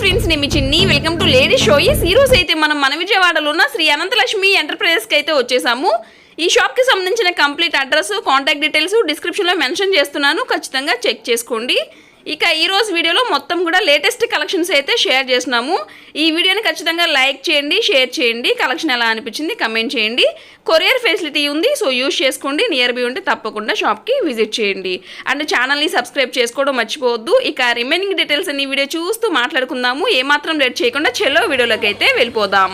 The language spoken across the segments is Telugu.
ఫ్రెండ్స్, నేను మీ Chinni. Welcome to ladies choice. ఈ రోజు అయితే మనం మన విజయవాడలో ఉన్న శ్రీ అనంతలక్ష్మి ఎంటర్ప్రైజెస్కి అయితే వచ్చేసాము. ఈ షాప్కి సంబంధించిన కంప్లీట్ అడ్రస్, కాంటాక్ట్ డీటెయిల్స్ డిస్క్రిప్షన్లో మెన్షన్ చేస్తున్నాను, ఖచ్చితంగా చెక్ చేసుకోండి. ఇక ఈరోజు వీడియోలో మొత్తం కూడా లేటెస్ట్ కలెక్షన్స్ అయితే షేర్ చేస్తున్నాము. ఈ వీడియోని ఖచ్చితంగా లైక్ చేయండి, షేర్ చేయండి. కలెక్షన్ ఎలా అనిపించింది కమెంట్ చేయండి. కొరియర్ ఫెసిలిటీ ఉంది, సో యూజ్ చేసుకోండి. నియర్ బై ఉంటే తప్పకుండా షాప్కి విజిట్ చేయండి. అండ్ ఛానల్ని సబ్స్క్రైబ్ చేసుకోవడం మర్చిపోవద్దు. ఇక రిమైనింగ్ డీటెయిల్స్ అన్ని వీడియో చూస్తూ మాట్లాడుకుందాము. ఏమాత్రం లేట్ చేయకుండా చెల్లో వీడియోలోకి అయితే వెళ్ళిపోదాం.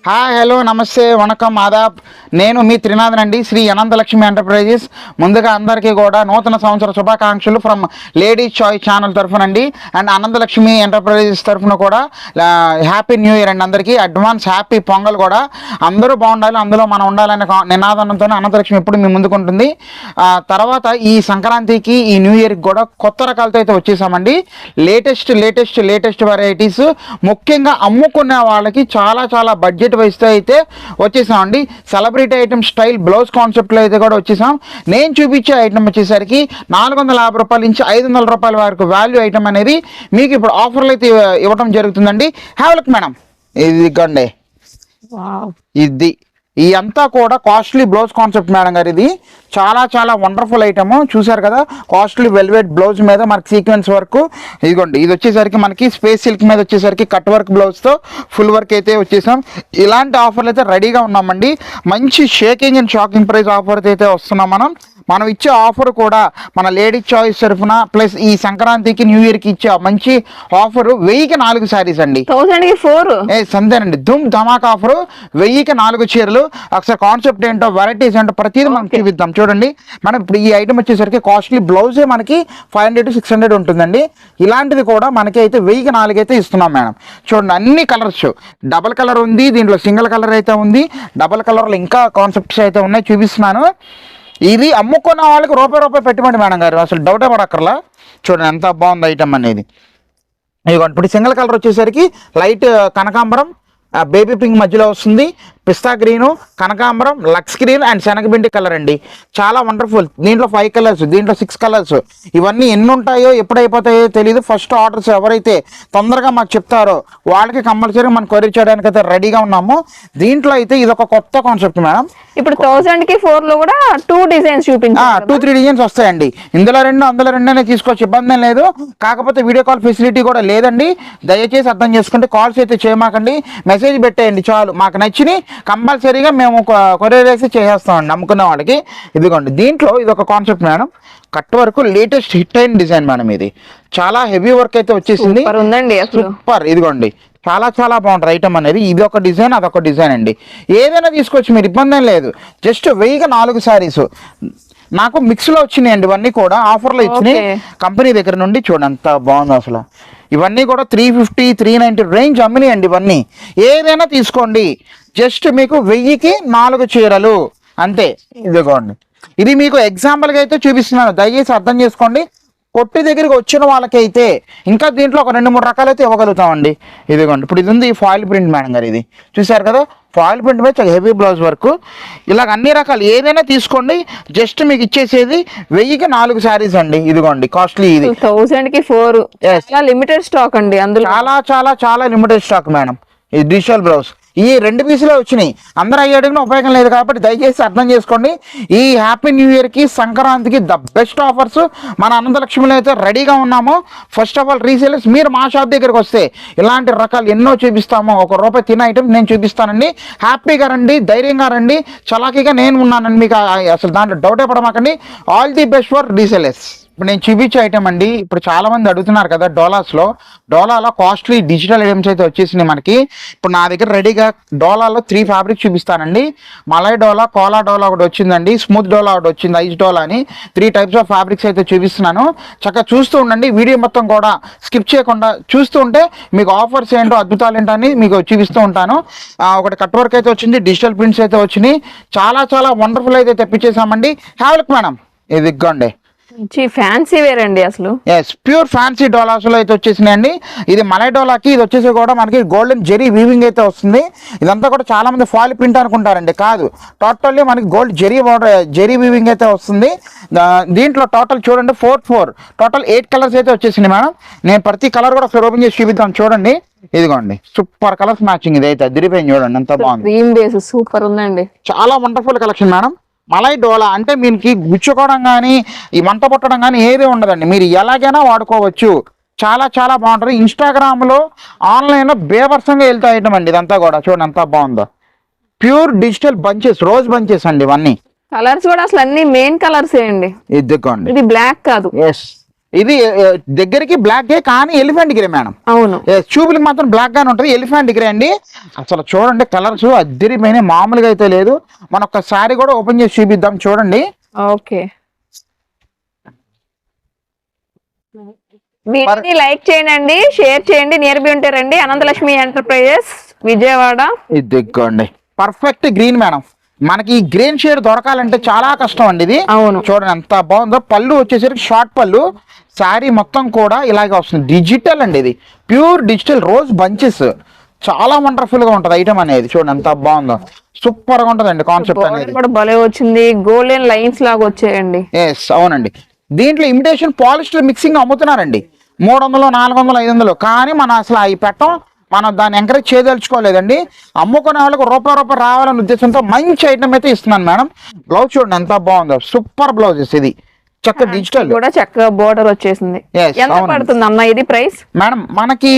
హాయ్, హలో, నమస్తే, వణకం, ఆదాబ్. నేను మీ త్రినాథన్ అండి, శ్రీ అనంతలక్ష్మి ఎంటర్ప్రైజెస్. ముందుగా అందరికీ కూడా నూతన సంవత్సర శుభాకాంక్షలు ఫ్రమ్ లేడీస్ చాయిస్ ఛానల్ తరఫునండి. అండ్ అనంతలక్ష్మి ఎంటర్ప్రైజెస్ తరఫున కూడా హ్యాపీ న్యూ ఇయర్ అండి. అందరికీ అడ్వాన్స్ హ్యాపీ పొంగల్ కూడా. అందరూ బాగుండాలి, అందులో మనం ఉండాలనే నినాదంతో అనంతలక్ష్మి ఎప్పుడు మీ ముందుకుంటుంది. తర్వాత ఈ సంక్రాంతికి, ఈ న్యూ ఇయర్కి కూడా కొత్త రకాలతో అయితే వచ్చేసామండి. లేటెస్ట్ వెరైటీస్, ముఖ్యంగా అమ్ముకునే వాళ్ళకి చాలా బడ్జెట్ వైస్తో అయితే వచ్చేసామండి. సెలబ్రిటీ ఐటమ్ స్టైల్ బ్లౌజ్ కాన్సెప్ట్లో అయితే కూడా వచ్చేసాం. నేను చూపించే ఐటమ్ వచ్చేసరికి 450 రూపాయల నుంచి 500 రూపాయల వరకు వాల్యూ ఐటమ్ అనేది మీకు ఇప్పుడు ఆఫర్లు అయితే ఇవ్వడం జరుగుతుందండి. హ్యావ్ లుక్ మేడం, ఇది గండే, ఇది ఈ అంతా కూడా కాస్ట్లీ బ్లౌజ్ కాన్సెప్ట్ మేడం గారు. ఇది చాలా వండర్ఫుల్ ఐటమ్. చూసారు కదా, కాస్ట్లీ వెల్వెట్ బ్లౌజ్ మీద మనకి సీక్వెన్స్ వర్క్. ఇదిగోండి, ఇది వచ్చేసరికి మనకి స్పేస్ సిల్క్ మీద వచ్చేసరికి కట్ వర్క్ బ్లౌజ్తో ఫుల్ వర్క్ అయితే వచ్చేసాం. ఇలాంటి ఆఫర్లు అయితే రెడీగా ఉన్నామండి. మంచి shaking and shocking price offer అయితే వస్తున్నాం. మనం ఇచ్చే ఆఫర్ కూడా మన లేడీ చాయిస్ తరఫున ప్లస్ ఈ సంక్రాంతికి న్యూ ఇయర్కి ఇచ్చే మంచి ఆఫర్ 1000కి 4 శారీస్ అండి. 1000కి 4 సంతేనండి. ధూమ్ ధమాక్ ఆఫర్, 1000కి 4 చీరలు. ఒకసారి కాన్సెప్ట్ ఏంటో, వెరైటీస్ ఏంటో ప్రతిదీ మనం చూపిద్దాం. చూడండి, మనం ఇప్పుడు ఈ ఐటమ్ వచ్చేసరికి కాస్ట్లీ బ్లౌజే మనకి 500 to 600 ఉంటుందండి. ఇలాంటిది కూడా మనకి అయితే 1000కి 4 అయితే ఇస్తున్నాం మేడం. చూడండి, అన్ని కలర్స్, డబల్ కలర్ ఉంది, దీంట్లో సింగిల్ కలర్ అయితే ఉంది, డబల్ కలర్లో ఇంకా కాన్సెప్ట్స్ అయితే ఉన్నాయి, చూపిస్తున్నాను. ఇది అమ్ముకున్న వాళ్ళకి రూపాయి పెట్టమండి మేడం గారు, అసలు డౌటే పడక్కర్లా. చూడండి ఎంత బాగుంది ఐటమ్ అనేది. ఇదిగోండి, ఇప్పుడు సింగిల్ కలర్ వచ్చేసరికి లైట్ కనకాంబరం, బేబీ పింక్ మధ్యలో వస్తుంది, పిస్తా గ్రీను, కనకాంబరం, లక్స్ గ్రీన్ అండ్ శనగపిండి కలర్ అండి. చాలా వండర్ఫుల్. దీంట్లో 5 కలర్స్, దీంట్లో 6 కలర్స్. ఇవన్నీ ఎన్ని ఉంటాయో ఎప్పుడు అయిపోతాయో తెలియదు. ఫస్ట్ ఆర్డర్స్ ఎవరైతే తొందరగా మాకు చెప్తారో వాళ్ళకి కంపల్సరీ మనం కొరియర్ చేయడానికి అయితే రెడీగా ఉన్నాము. దీంట్లో అయితే ఇది ఒక కొత్త కాన్సెప్ట్ మేడం. ఇప్పుడు 1000కి 4లో కూడా 2 డిజైన్స్ చూపించారు. 2-3 డిజైన్స్ వస్తాయండి. ఇందులో 2 అందులో 2 అనే తీసుకోవచ్చు, ఇబ్బంది లేదు. కాకపోతే వీడియో కాల్ ఫెసిలిటీ కూడా లేదండి. దయచేసి అర్థం చేసుకుంటే కాల్స్ అయితే చేయమాకండి, మెసేజ్ పెట్టేయండి చాలు. మాకు నచ్చిని కంపల్సరీగా మేము కొరియర్ అయితే చేసేస్తామండి అమ్ముకున్న వాళ్ళకి. ఇదిగోండి, దీంట్లో ఇది ఒక concept madam. Cut work latest hit అయిన డిజైన్ మేడం. ఇది చాలా హెవీ వర్క్ అయితే వచ్చేసింది, సూపర్. ఇదిగోండి, చాలా బాగుంటుంది ఐటమ్ అనేది. ఇది ఒక డిజైన్, అదొక డిజైన్ అండి. ఏదైనా తీసుకోవచ్చు మీరు, ఇబ్బంది లేదు. జస్ట్ 1000కి 4 శారీస్ నాకు మిక్స్లో వచ్చినాయండి. ఇవన్నీ కూడా ఆఫర్లో ఇచ్చినాయి కంపెనీ దగ్గర నుండి. చూడండి ఎంత బాగుంది అసలు. ఇవన్నీ కూడా 350, 390 రేంజ్ అమ్మినాయండి. ఇవన్నీ ఏదైనా తీసుకోండి. జస్ట్ మీకు 1000కి 4 చీరలు అంతే. ఇదిగోండి, ఇది మీకు ఎగ్జాంపుల్గా అయితే చూపిస్తున్నాను, దయచేసి అర్థం చేసుకోండి. కొట్టి దగ్గరికి వచ్చిన వాళ్ళకైతే ఇంకా దీంట్లో ఒక 2-3 రకాలు అయితే ఇవ్వగలుగుతామండి. ఇదిగోండి, ఇప్పుడు ఇది ఉంది ఫాయిల్ ప్రింట్ మేడం గారు. ఇది చూసారు కదా, ఫాయిల్ ప్రింట్ మీద చాలా హెవీ బ్లౌజ్ వర్క్. ఇలాగ అన్ని రకాలు ఏదైనా తీసుకోండి. జస్ట్ మీకు ఇచ్చేసేది 1000కి 4 శారీస్ అండి. ఇదిగోండి, కాస్ట్లీ. ఇది 1000కి 4 లిమిటెడ్ స్టాక్ అండి. అందులో చాలా లిమిటెడ్ స్టాక్ మేడం. ఇది డిజిటల్ బ్లౌజ్. ఈ 2 పీసులే వచ్చినాయి. అందరూ అయ్యేటికి ఉపయోగం లేదు కాబట్టి దయచేసి అర్థం చేసుకోండి. ఈ హ్యాపీ న్యూ ఇయర్కి, సంక్రాంతికి ద బెస్ట్ ఆఫర్స్ మన అనంతలక్ష్మిలో అయితే రెడీగా ఉన్నాము. ఫస్ట్ ఆఫ్ ఆల్ రీసేలర్స్, మీరు మా షాప్ దగ్గరికి వస్తే ఇలాంటి రకాలు ఎన్నో చూపిస్తాము. ₹1 తినే ఐటమ్ నేను చూపిస్తానండి. హ్యాపీగా రండి, ధైర్యంగా రండి, చలాకీగా నేను ఉన్నానండి. మీకు అసలు దాంట్లో డౌటే పడమాకండి. All the best for resellers. ఇప్పుడు నేను చూపించే ఐటమ్ అండి. ఇప్పుడు చాలా మంది అడుగుతున్నారు కదా, డోలాలో కాస్ట్లీ డిజిటల్ ఐటమ్స్ అయితే వచ్చేసినాయి మనకి. ఇప్పుడు నా దగ్గర రెడీగా డోలాలో 3 ఫ్యాబ్రిక్ చూపిస్తానండి. మలై డోలా, కోలా డోలా ఒకటి వచ్చిందండి, స్మూత్ డోలా ఒకటి వచ్చింది, ఐస్ డోలా అని 3 టైప్స్ ఆఫ్ ఫ్యాబ్రిక్స్ అయితే చూపిస్తున్నాను. చక్కగా చూస్తూ ఉండండి, వీడియో మొత్తం కూడా స్కిప్ చేయకుండా చూస్తూ ఉంటే మీకు ఆఫర్స్ ఏంటో, అద్భుతాలు ఏంటో అని మీకు చూపిస్తూ ఉంటాను. ఒకటి కట్ వర్క్ అయితే వచ్చింది, డిజిటల్ ప్రింట్స్ అయితే వచ్చినాయి. చాలా వండర్ఫుల్ అయితే తెప్పించేసామండి. హ్యావ్ లుక్ మేడం, ఇది ఇగ్గండి. ఫ్యాన్సీ వేర్ అండి అసలు. ఎస్, ప్యూర్ ఫ్యాన్సీ డోలాస్లో అయితే వచ్చేసినాయండి. ఇది మలై డోలాకి, ఇది వచ్చేసి కూడా మనకి గోల్డెన్ జెరీ వీవింగ్ అయితే వస్తుంది. ఇదంతా కూడా చాలా మంది ఫాయిల్ ప్రింట్ అనుకుంటారండి, కాదు, టోటల్లీ మనకి గోల్డ్ జెరీ జెరీ వీవింగ్ అయితే వస్తుంది. దీంట్లో టోటల్ చూడండి 4 టోటల్ 8 కలర్స్ అయితే వచ్చేసింది మేడం. నేను ప్రతి కలర్ కూడా ఒకసారి ఓపెన్ చేసి చూపిద్దాం చూడండి. ఇదిగోండి సూపర్ కలర్స్ మ్యాచింగ్ ఇది అయితే అదిరిపోయింది చూడండి, ఎంత బాగుంది. క్రీమ్ బేస్ సూపర్ ఉందండి, చాలా వండర్ఫుల్ కలెక్షన్ మేడం. మలై డోలా అంటే మీకు గుచ్చుకోవడం కానీ ఈ మంట పుట్టడం కానీ ఏది ఉండదండి, మీరు ఎలాగైనా వాడుకోవచ్చు. చాలా చాలా బాగుంటుంది. ఇన్స్టాగ్రామ్లో ఆన్లైన్లో బేవర్సంగా వెళ్తే ఐటమ్ అండి ఇదంతా కూడా. చూడండి ఎంత బాగుందో, pure digital bunches, rose bunches అండి ఇవన్నీ. కలర్స్ కూడా అసలు అన్ని మెయిన్ కలర్స్ అండి. ఇదిగోండి, ఇది బ్లాక్ కాదు. ఎస్, ఇది దగ్గరికి బ్లాక్ కానీ ఎలిఫెంట్ గ్రే మేడం. అవును, చూపులకి మాత్రం బ్లాక్ గానే ఉంటుంది, ఎలిఫెంట్ గ్రే అండి. అసలు చూడండి కలర్స్ అద్దరిపోయిన, మామూలుగా అయితే లేదు. మన ఒక్కసారి కూడా ఓపెన్ చేసి చూపిద్దాం చూడండి. ఓకే, వీటిని లైక్ చేయండి, షేర్ చేయండి. నియర్ బై ఉంటారండి అనంతలక్ష్మి ఎంటర్ప్రైజెస్ విజయవాడ. ఇదిగోండి పర్ఫెక్ట్ గ్రీన్ మేడం. మనకి ఈ గ్రీన్ షేడ్ దొరకాలంటే చాలా కష్టం అండి ఇది. అవును, చూడండి ఎంత బాగుందో. పళ్ళు వచ్చేసరికి షార్ట్ పళ్ళు, శారీ మొత్తం కూడా ఇలాగే వస్తుంది. డిజిటల్ అండి ఇది, ప్యూర్ డిజిటల్ రోజ్ బంచెస్. చాలా వండర్ఫుల్ గా ఉంటది ఐటమ్ అనేది. చూడండి ఎంత బాగుందో, సూపర్ గా ఉంటదండి కాన్సెప్ట్ అనేది. కూడా భలే వచ్చింది, గోల్డెన్ లైన్స్ లాగా వచ్చాయండి. ఎస్, అవునండి. దీంట్లో ఇమిటేషన్ పాలిస్టర్ మిక్సింగ్ అమ్ముతున్నారండి 300, 400, 500. కానీ మనం అసలు అవి పెట్టం, మనం దాన్ని ఎంకరేజ్ చేయదలుచుకోలేదండి. అమ్ముకునే వాళ్ళకి రూపాయి రావాలనే ఉద్దేశంతో మంచి ఐటమ్ అయితే ఇస్తున్నాను మేడం. బ్లౌజ్ చూడండి ఎంత బాగుందో, సూపర్ బ్లౌజెస్. ఇది చక్క డిజిటల్ కూడా చక్కగా బోర్డర్ వచ్చేసింది. ఎంత పడుతుంది అన్న ఇది ప్రైస్? మేడం మనకి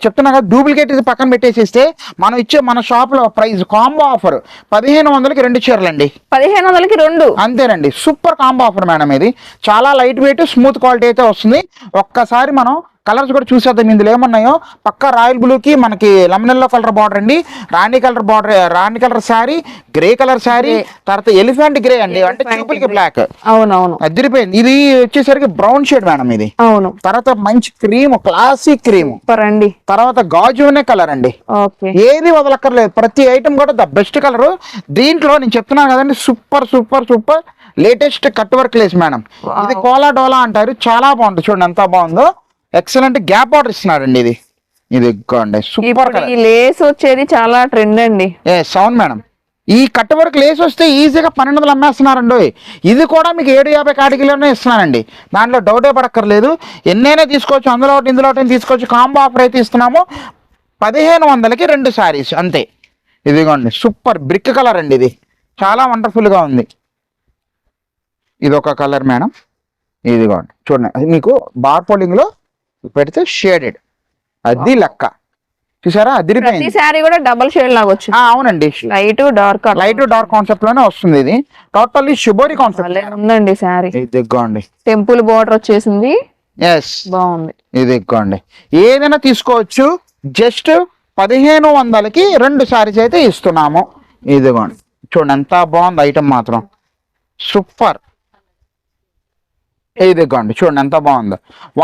చెప్తున్నా కదా, డూప్లికేట్ ఇది పక్కన పెట్టేసిస్తే మనం ఇచ్చే మన షాప్ లో ప్రైస్ కాంబో ఆఫర్ 1500కి 2 చీరలండి. 1500కి 2 అంతేనండి. Super combo offer madam. ఇది చాలా లైట్ వెయిట్ స్మూత్ క్వాలిటీ అయితే వస్తుంది. ఒక్కసారి మనం కలర్స్ కూడా చూసేద్దాం ఇందులో ఏమున్నాయో. పక్క రాయల్ బ్లూకి మనకి లెమన్ ఎల్లో కలర్ బార్డర్ అండి, rani colour border, rani colour saree, grey colour saree, తర్వాత ఎలిఫెంట్ గ్రే అండి, అంటే చూపులకి బ్లాక్. అవునవును, అదిరిపోయింది. ఇది వచ్చేసరికి బ్రౌన్ షేడ్ మేడం ఇది. అవును, తర్వాత మంచి క్రీమ్, క్లాసిక్ క్రీమ్ అండి. తర్వాత గాజునే కలర్ అండి. ఏది వదలక్కర్లేదు, ప్రతి ఐటమ్ కూడా ద బెస్ట్ కలర్. దీంట్లో నేను చెప్తున్నాను కదండి, super super super latest cut work lace madam. ఇది కోలా డోలా అంటారు, చాలా బాగుంటుంది. చూడండి ఎంత బాగుందో, ఎక్సలెంట్ గ్యాప్ బార్డర్ ఇస్తున్నారండి. ఇది సూపర్. ఈ లేస్ వచ్చేది చాలా ట్రెండ్ అండి. అవును మేడం. ఈ కట్ వర్క్ లేస్ వస్తే ఈజీగా 1200 అమ్మేస్తున్నారండి. ఇది కూడా మీకు 750 కేటగిరీలోనే ఇస్తున్నానండి, దాంట్లో డౌటే పడక్కర్లేదు. ఎన్నైనా తీసుకోవచ్చు, అందులో ఒకటి ఇందులో ఒకటి తీసుకోవచ్చు. కాంబో ఆఫర్ అయితే ఇస్తున్నాము 1500కి 2 శారీస్ అంతే. ఇదిగోండి సూపర్ బ్రిక్ కలర్ అండి, ఇది చాలా వండర్ఫుల్గా ఉంది. ఇది ఒక కలర్ మేడం. ఇదిగోండి చూడండి, అది మీకు బార్ పోలింగ్లో పెడితే షేడెడ్, అది లెక్క చూసారా, అదిరిపోయింది. శారీ కూడా డబుల్ షేడ్ లాగా వచ్చింది. అవునండి, లైట్ డార్క్ కాన్సెప్ట్ లోనే వస్తుంది. ఇది టోటల్లీ షుబోరి కాన్సెప్ట్ ఉందండి. శారీ ఇదిగోండి, టెంపుల్ బోర్డర్ వచ్చేసింది. ఎస్, బాగుంది. ఇదిగోండి ఏదైనా తీసుకోవచ్చు. జస్ట్ 1500కి 2 శారీస్ అయితే ఇస్తున్నాము. ఇదిగోండి చూడండి ఎంత బాగుంది ఐటమ్ మాత్రం, సూపర్. ఇదిగోండి చూడండి ఎంత బాగుందో.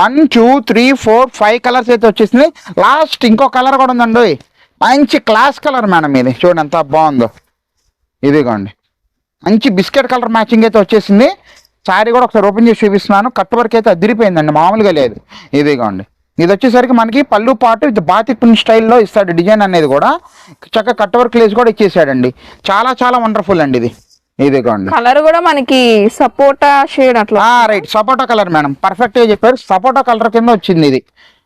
1 2 3 4 5 కలర్స్ అయితే వచ్చేసింది. లాస్ట్ ఇంకో కలర్ కూడా ఉందండి, మంచి క్లాస్ కలర్ మేడం. ఇది చూడండి ఎంత బాగుందో. ఇదిగోండి మంచి బిస్కెట్ కలర్ మ్యాచింగ్ అయితే వచ్చేసింది. శారీ కూడా ఒకసారి ఓపెన్ చేసి చూపిస్తున్నాను. కట్ వర్క్ అయితే అదిరిపోయిందండి, మామూలుగా లేదు. ఇదిగోండి ఇది వచ్చేసరికి మనకి పళ్ళు పాటు ఇది బాతిక్ ప్రింట్ స్టైల్లో ఇస్తాడు డిజైన్ అనేది కూడా. చక్కగా కట్ వర్క్ లేస్ కూడా ఇచ్చేసాడండి. చాలా చాలా వండర్ఫుల్ అండి ఇది. ఇదిగోండి కలర్ కూడా మనకి సపోటా షేడ్ అట్లా. రైట్, సపోటా కలర్ మేడం, పర్ఫెక్ట్ గా చెప్పారు. సపోటా కలర్ కింద వచ్చింది ఇది.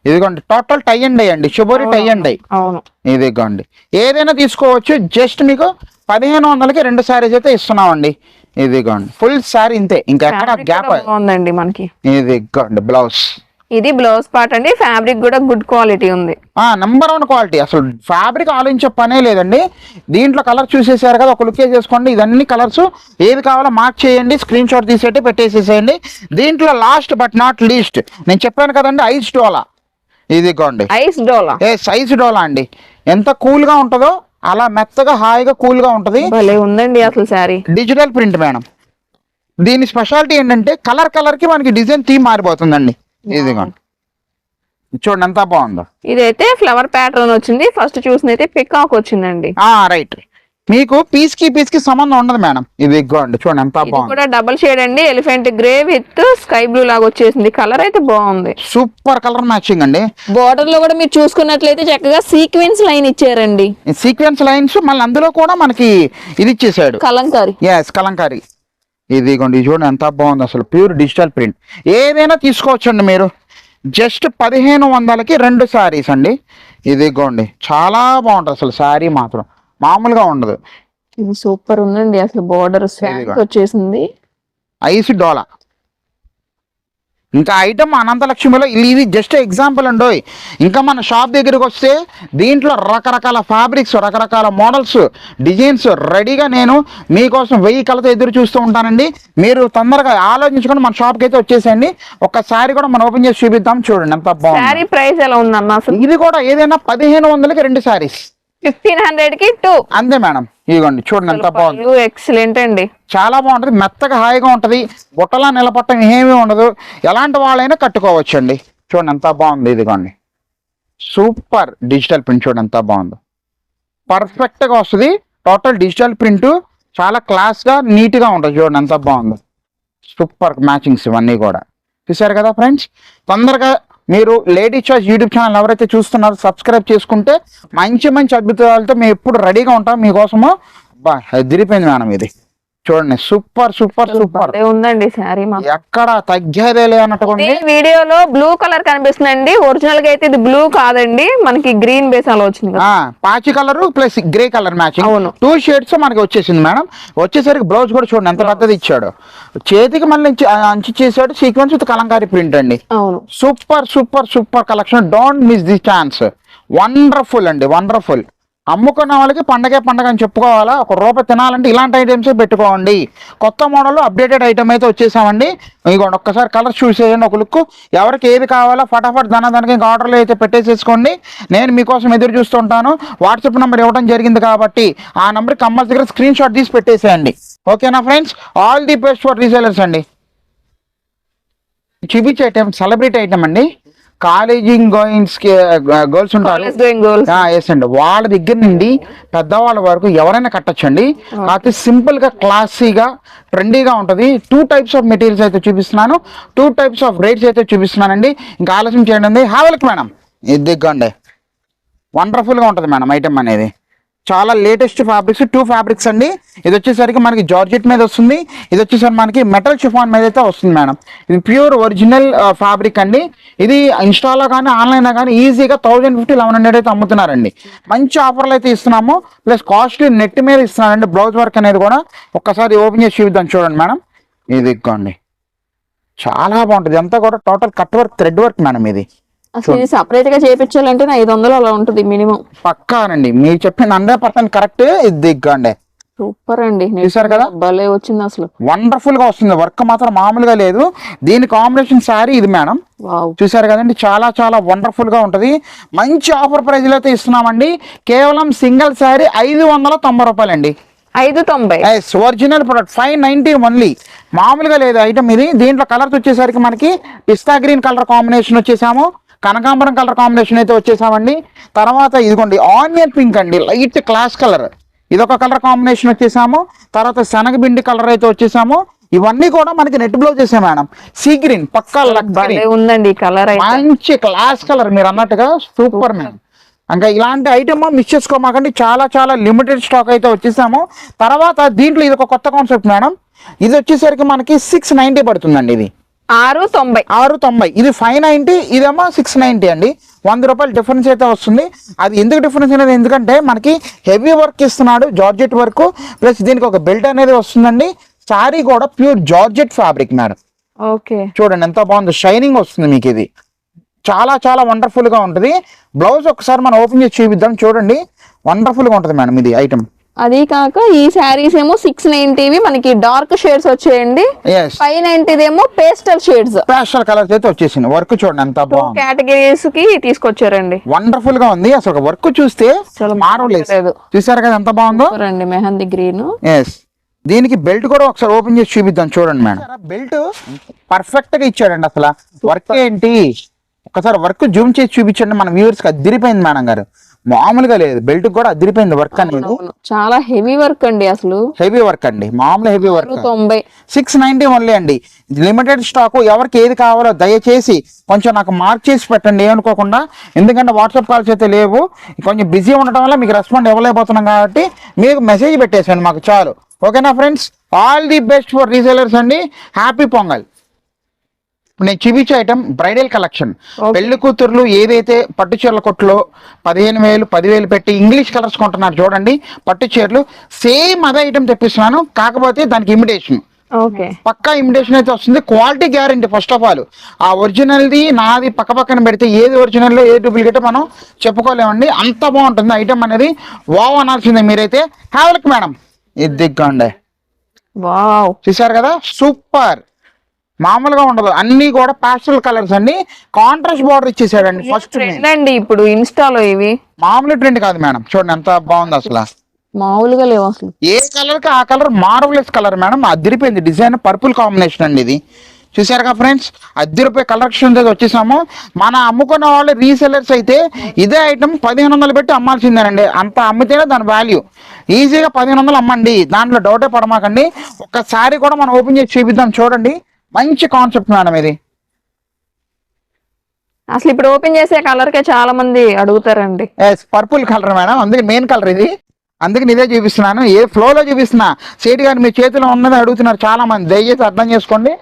ఇదిగోండి టోటల్ టై అండ్ డై అండి, షుబోరి టై అండ్ డై. అవును, ఇదిగోండి ఏదైనా తీసుకోవచ్చు. జస్ట్ మీకు 1500కి 2 శారీస్ అయితే ఇస్తున్నామండి. ఇదిగోండి ఫుల్ శారీ ఇంతే, ఇంకా ఎక్కడ గ్యాప్ ఉందండి మనకి. ఇదిగోండి బ్లౌజ్, ఇది బ్లౌజ్ పార్ట్ అండి. ఫ్యాబ్రిక్ కూడా గుడ్ క్వాలిటీ ఉంది, నంబర్ 1 క్వాలిటీ. అసలు ఫ్యాబ్రిక్ ఆలోచించే పనే లేదండి. దీంట్లో కలర్ చూసేసారు కదా, ఒక లుక్ వేసేసుకోండి. ఇదన్నీ కలర్స్ ఏది కావాలో మార్క్ చేయండి, స్క్రీన్ షాట్ తీసేటి పెట్టేసేసేయండి. దీంట్లో లాస్ట్ బట్ నాట్ లీస్ట్ నేను చెప్పాను కదండి, ఐస్ డోలా. ఇదిగోండి ఐస్ డోలా, ఐస్ డోలా అండి. ఎంత కూల్ గా ఉంటుందో అలా మెత్తగా హాయిగా కూల్ గా ఉంటది. భలే ఉందండి అసలు శారీ. Digital print madam. దీని స్పెషాలిటీ ఏంటంటే కలర్ కి మనకి డిజైన్ థీమ్ మారిపోతుందండి. ఇదిగోండి చూడండి ఎంత బాగుందో. ఇదైతే ఫ్లవర్ ప్యాటర్న్ వచ్చింది. ఫస్ట్ చూసినైతే పికాక్ వచ్చిందండి. రైట్, మీకు పీస్ కి సంబంధం ఉండదు మేడం. ఇది ఇగ్గోండి చూడండి ఎంత ఇది బాగుంది. కూడా డబుల్ షేడ్ అండి, elephant grey with sky blue లాగా వచ్చేసింది. కలర్ అయితే బాగుంది, సూపర్ కలర్ మ్యాచింగ్ అండి. బోర్డర్ లో కూడా మీరు చూసుకున్నట్లయితే చక్కగా సీక్వెన్స్ లైన్ ఇచ్చారండి, సీక్వెన్స్ లైన్స్. మళ్ళీ అందులో కూడా మనకి ఇది ఇచ్చేసాడు కలంకారీ. ఎస్ కలంకారీ. ఇదిగోండి ఇది చూడండి ఎంత బాగుంది అసలు, ప్యూర్ డిజిటల్ ప్రింట్. ఏదైనా తీసుకోవచ్చండి మీరు. జస్ట్ 1500కి 2 శారీస్ అండి. ఇదిగోండి చాలా బాగుంటుంది అసలు, శారీ మాత్రం మామూలుగా ఉండదు. ఇది సూపర్ ఉందండి అసలు, బోర్డర్ వచ్చేసింది, ఐస్ డోలా. ఇంకా ఐటమ్ అనంతలక్ష్మిలో ఇది జస్ట్ ఎగ్జాంపుల్ అండి. ఇంకా మన షాప్ దగ్గరికి వస్తే దీంట్లో రకరకాల ఫ్యాబ్రిక్స్, రకరకాల మోడల్స్, డిజైన్స్ రెడీగా నేను మీకోసం 1000 కలతో ఎదురు చూస్తూ ఉంటానండి. మీరు తొందరగా ఆలోచించుకొని మన షాప్కి అయితే వచ్చేసేయండి. ఒక్కసారి కూడా మనం ఓపెన్ చేసి చూపిద్దాం. చూడండి ఎంత బాగుంది. శారీ ప్రైస్ ఎలా ఉందమ్మా అసలు? ఇది కూడా ఏదైనా 1500కి 2 శారీస్, 1500కి 2 అంతే మేడం. ఇదిగోండి చూడండి ఎంత బాగుంది. ఎక్సలెంట్ అండి, చాలా బాగుంటుంది, మెత్తగా హాయిగా ఉంటుంది, బుట్టలా నిలబట్టం ఏమీ ఉండదు. ఎలాంటి వాళ్ళైనా కట్టుకోవచ్చు అండి. చూడండి ఎంత బాగుంది. ఇదిగోండి సూపర్ డిజిటల్ ప్రింట్, చూడండి ఎంత బాగుంది. పర్ఫెక్ట్గా వస్తుంది, టోటల్ డిజిటల్ ప్రింట్. చాలా క్లాస్గా నీట్గా ఉంటుంది. చూడండి ఎంత బాగుంది. సూపర్ మ్యాచింగ్స్ ఇవన్నీ కూడా. చూసారు కదా ఫ్రెండ్స్, తొందరగా మీరు లేడీ చాయిస్ యూట్యూబ్ ఛానల్ ఎవరైతే చూస్తున్నారో సబ్స్క్రైబ్ చేసుకుంటే మంచి మంచి అద్భుతాలతో మేము ఎప్పుడు రెడీగా ఉంటాం మీకోసము. బా అదిరిపోయింది మేడం. ఇది చూడండి సూపర్ సూపర్ సూపర్ ఉందండి శారీ, ఎక్కడ తగ్గేదేలే అన్నట్టుగా ఉంది. వీడియోలో బ్లూ కలర్ కనిపిస్తుందండి, ఒరిజినల్ గా అయితే ఇది బ్లూ కాదండి, మనకి గ్రీన్ బేస్ అలా వచ్చింది. పాచి colour plus grey colour matching, 2 shades మనకి వచ్చేసింది మేడం. వచ్చేసరికి బ్లౌజ్ కూడా చూడండి ఎంత పెద్దది ఇచ్చాడు. చేతికి మళ్ళీ అంచి చేసాడు, సీక్వెన్స్ విత్ కలంకారీ ప్రింట్ అండి. అవును, super super super collection. Don't miss the chance. Wonderful అండి, వండర్ఫుల్. అమ్ముకున్న వాళ్ళకి పండగే పండగ అని చెప్పుకోవాలా. 1 రూపాయి తినాలంటే ఇలాంటి ఐటమ్స్ పెట్టుకోండి. కొత్త మోడల్ అప్డేటెడ్ ఐటమ్ అయితే వచ్చేసామండి. ఇదిగోండి ఒక్కసారి కలర్స్ చూసేయండి, ఒక లుక్. ఎవరికి ఏది కావాలో ఫటాఫట్ దానికి ఇంకా ఆర్డర్లు అయితే పెట్టేసేసుకోండి. నేను మీకోసం ఎదురు చూస్తుంటాను. వాట్సాప్ నెంబర్ ఇవ్వడం జరిగింది కాబట్టి ఆ నెంబర్ కంపల్సరీగా స్క్రీన్ షాట్ తీసి పెట్టేసేయండి. ఓకేనా friends, all the best for resellers అండి. చూపించే ఐటమ్ సెలబ్రిటీ ఐటమ్ అండి. కాలేజీ గర్ల్స్ ఉంటారు ఎస్ అండి, వాళ్ళ దగ్గర నుండి పెద్దవాళ్ళ వరకు ఎవరైనా కట్టచ్చండి. కాకపోతే సింపుల్ గా క్లాసీగా ట్రెండీగా ఉంటుంది. 2 టైప్స్ ఆఫ్ మెటీరియల్స్ అయితే చూపిస్తున్నాను, 2 టైప్స్ ఆఫ్ రేట్స్ అయితే చూపిస్తున్నానండి. ఇంకా ఆలస్యం చేయండి. హావెల్క్ మేడం, ఇది దిగ్గండి. వండర్ఫుల్గా ఉంటుంది మేడం ఐటమ్ అనేది. చాలా లేటెస్ట్ ఫ్యాబ్రిక్స్, 2 ఫ్యాబ్రిక్స్ అండి. ఇది వచ్చేసరికి మనకి జార్జెట్ మీద వస్తుంది, ఇది వచ్చేసరికి మనకి మెటల్ షిఫాన్ మీద అయితే వస్తుంది మేడం. ఇది ప్యూర్ ఒరిజినల్ ఫ్యాబ్రిక్ అండి. ఇది ఇన్స్టాలో కానీ ఆన్లైన్లో కానీ ఈజీగా 1050, 1100 అయితే అమ్ముతున్నారండి. మంచి ఆఫర్లు అయితే ఇస్తున్నాము, ప్లస్ కాస్ట్లీ నెట్ మీద ఇస్తున్నారండి. బ్లౌజ్ వర్క్ అనేది కూడా ఒక్కసారి ఓపెన్ చేసి చూద్దాం. చూడండి మేడం, ఇది ఇక్కండి చాలా బాగుంటుంది. అంతా కూడా total cut work, thread work madam. ఇది అసలు ఇది సపరేట్ గా చేయించాలంటే 500 అలా ఉంటుంది మినిమం. పక్కానండి, మీరు చెప్పిన 100% కరెక్ట్. ఇది దిగ్గండి, సూపర్ అండి. చూసారు కదా భలే వచ్చింది అసలు, వండర్ఫుల్ గా వస్తుంది. వర్క్ మాత్రం మామూలుగా లేదు. దీని కాంబినేషన్ శారీ ఇది మేడం. చూసారు కదండి, చాలా చాలా వండర్ఫుల్ గా ఉంటది. మంచి ఆఫర్ ప్రైజ్ అయితే ఇస్తున్నామండి. కేవలం సింగిల్ శారీ 590 రూపాయలండి. 590 ఒరిజినల్ ప్రొడక్ట్ 590 ఓన్లీ. మామూలుగా లేదు ఐటమ్ ఇది. దీంట్లో కలర్స్ వచ్చేసరికి మనకి పిస్తా గ్రీన్ కలర్ కాంబినేషన్ వచ్చేసాము, కనకాంబరం కలర్ కాంబినేషన్ అయితే వచ్చేసామండి. తర్వాత ఇదిగోండి ఆనియన్ పింక్ అండి, లైట్ క్లాస్ కలర్, ఇదొక కలర్ కాంబినేషన్ వచ్చేసాము. తర్వాత శనగపిండి కలర్ అయితే వచ్చేసాము. ఇవన్నీ కూడా మనకి నెట్ బ్లౌజ్ చేసాం మేడం. సీ గ్రీన్ పక్కా ఉందండి కలర్, మంచి క్లాస్ కలర్ మీరు అన్నట్టుగా సూపర్ మేడం. ఇంకా ఇలాంటి ఐటమ్ మిస్ చేసుకోమాకండి, చాలా చాలా లిమిటెడ్ స్టాక్ అయితే వచ్చేసాము. తర్వాత దీంట్లో ఇది ఒక కొత్త కాన్సెప్ట్ మేడం. ఇది వచ్చేసరికి మనకి 690 పడుతుందండి. ఇది 690, ఇది 590, ఇదేమో 690 అండి. 100 రూపాయలు డిఫరెన్స్ అయితే వస్తుంది. అది ఎందుకు డిఫరెన్స్ అనేది, ఎందుకంటే మనకి హెవీ వర్క్ ఇస్తున్నాడు, జార్జెట్ వర్క్, ప్లస్ దీనికి ఒక బెల్ట్ అనేది వస్తుందండి. సారీ కూడా pure georgette fabric madam. Okay, చూడండి ఎంత బాగుంది, షైనింగ్ వస్తుంది మీకు. ఇది చాలా చాలా వండర్ఫుల్ గా ఉంటుంది. బ్లౌజ్ ఒకసారి మనం ఓపెన్ చేసి చూపిద్దాం. చూడండి వండర్ఫుల్ గా ఉంటుంది మేడం ఇది ఐటమ్. అది కాక ఈ శారీస్ ఏమో 690 మనకి డార్క్ షేడ్స్ వచ్చేయండి, 590 ఏమో పేస్టల్ షేడ్స్, పేస్టల్ కలర్స్ అయితే వచ్చేసింది. వర్క్ చూడండి ఎంత బాగుంది, కేటగిరీస్ కి తీసుకొచ్చారండి. వండర్ఫుల్ గా ఉంది అసలు. వర్క్ చూస్తే మారలేదు, చూసారు కదా ఎంత బాగుందో. మెహందీ గ్రీన్. ఎస్, దీనికి బెల్ట్ కూడా ఒకసారి ఓపెన్ చేసి చూపిద్దాం. చూడండి మేడం, బెల్ట్ పర్ఫెక్ట్ గా ఇచ్చాడండి. అసలు వర్క్ ఏంటి, ఒకసారి వర్క్ జూమ్ చేసి చూపించండి మన వ్యూవర్స్ కి. అదిరిపోయింది మేడం గారు, మామూలుగా లేదు, బెల్ట్ కూడా అదిరిపోయింది వర్క్ అనేది. అవును, చాలా హెవీ వర్క్ అండి, అసలు హెవీ వర్క్ అండి, మామూలు హెవీ వర్క్. 90. 690 ఓన్లీ అండి, లిమిటెడ్ స్టాక్. ఎవరికి ఏది కావాలో దయచేసి కొంచెం నాకు మార్క్ చేసి పెట్టండి ఏమనుకోకుండా, ఎందుకంటే వాట్సాప్ కాల్స్ అయితే లేవు, కొంచెం బిజీ ఉండటం వల్ల మీకు రెస్పాండ్ ఇవ్వలేకపోతున్నాం కాబట్టి మీకు మెసేజ్ పెట్టేసండి మాకు చాలు. ఓకేనా friends, all the best for resellers అండి. హ్యాపీ పొంగల్. నేను చూపించే ఐటమ్ బ్రైడల్ కలెక్షన్. పెళ్లి కూతుర్లు ఏదైతే పట్టు చీరల కొట్లో 15,000 10,000 పెట్టి ఇంగ్లీష్ కలర్స్ కొంటున్నారు చూడండి, పట్టు చీరలు సేమ్ అదే ఐటమ్ తెప్పిస్తున్నాను, కాకపోతే దానికి ఇమిటేషన్. ఓకే, పక్కా ఇమిటేషన్ అయితే వస్తుంది, quality guarantee. First of all ఆ ఒరిజినల్ది నాది పక్క పక్కన పెడితే ఏది ఒరిజినల్ ఏది డూప్లికేట్ మనం చెప్పుకోలేమండి, అంత బాగుంటుంది ఐటమ్ అనేది. వావ్ అనాల్సిందే మీరైతే. హ్యావ్ మేడం, ఇది దిగ్గండి, వావ్, చూసారు కదా, సూపర్. మామూలుగా ఉండదు, అన్ని కూడా పాస్టల్ కలర్స్ అండి, కాంట్రాస్ట్ బార్డర్ ఇచ్చేసాడండి. ఫస్ట్ ట్రెండ్ అండి ఇప్పుడు ఇన్స్టాలో ఇవి, మామూలు ట్రెండ్ కాదు మేడం, చూడండి ఎంత బాగుంది అసలు. మామూలుగా లేవు అసలు. ఏ కలర్ కి ఆ కలర్ మార్వలెస్ కలర్ మేడం, అదిరిపోయింది. డిజైన్ పర్పుల్ కాంబినేషన్ అండి ఇది, చూసారుగా ఫ్రెండ్స్, అదిరిపోయి కలెక్షన్ వచ్చేసాము. మన అమ్ముకున్న వాళ్ళు రీసెలర్స్ అయితే ఇదే ఐటమ్ 1500 పెట్టి అమ్మాల్సిందేనండి, అంత అమ్మితేనే దాని వాల్యూ. ఈజీగా 1500 అమ్మండి, దాంట్లో డౌటే పడమాకండి. ఒక్కసారి కూడా మనం ఓపెన్ చేసి చూపిద్దాం చూడండి, మంచి కాన్సెప్ట్ మేడం ఇది. అసలు ఇప్పుడు ఓపెన్ చేసే కలర్ కే చాలా మంది అడుగుతారండి. పర్పుల్ కలర్ మేడం, అందుకే మెయిన్ కలర్ ఇది, అందుకే ఇదే చూపిస్తున్నాను. ఏ ఫ్లోలో చూపిస్తున్నా, సేటి గారు మీ చేతిలో ఉన్నది అడుగుతున్నారు చాలా మంది, దయచేసి అర్థం చేసుకోండి.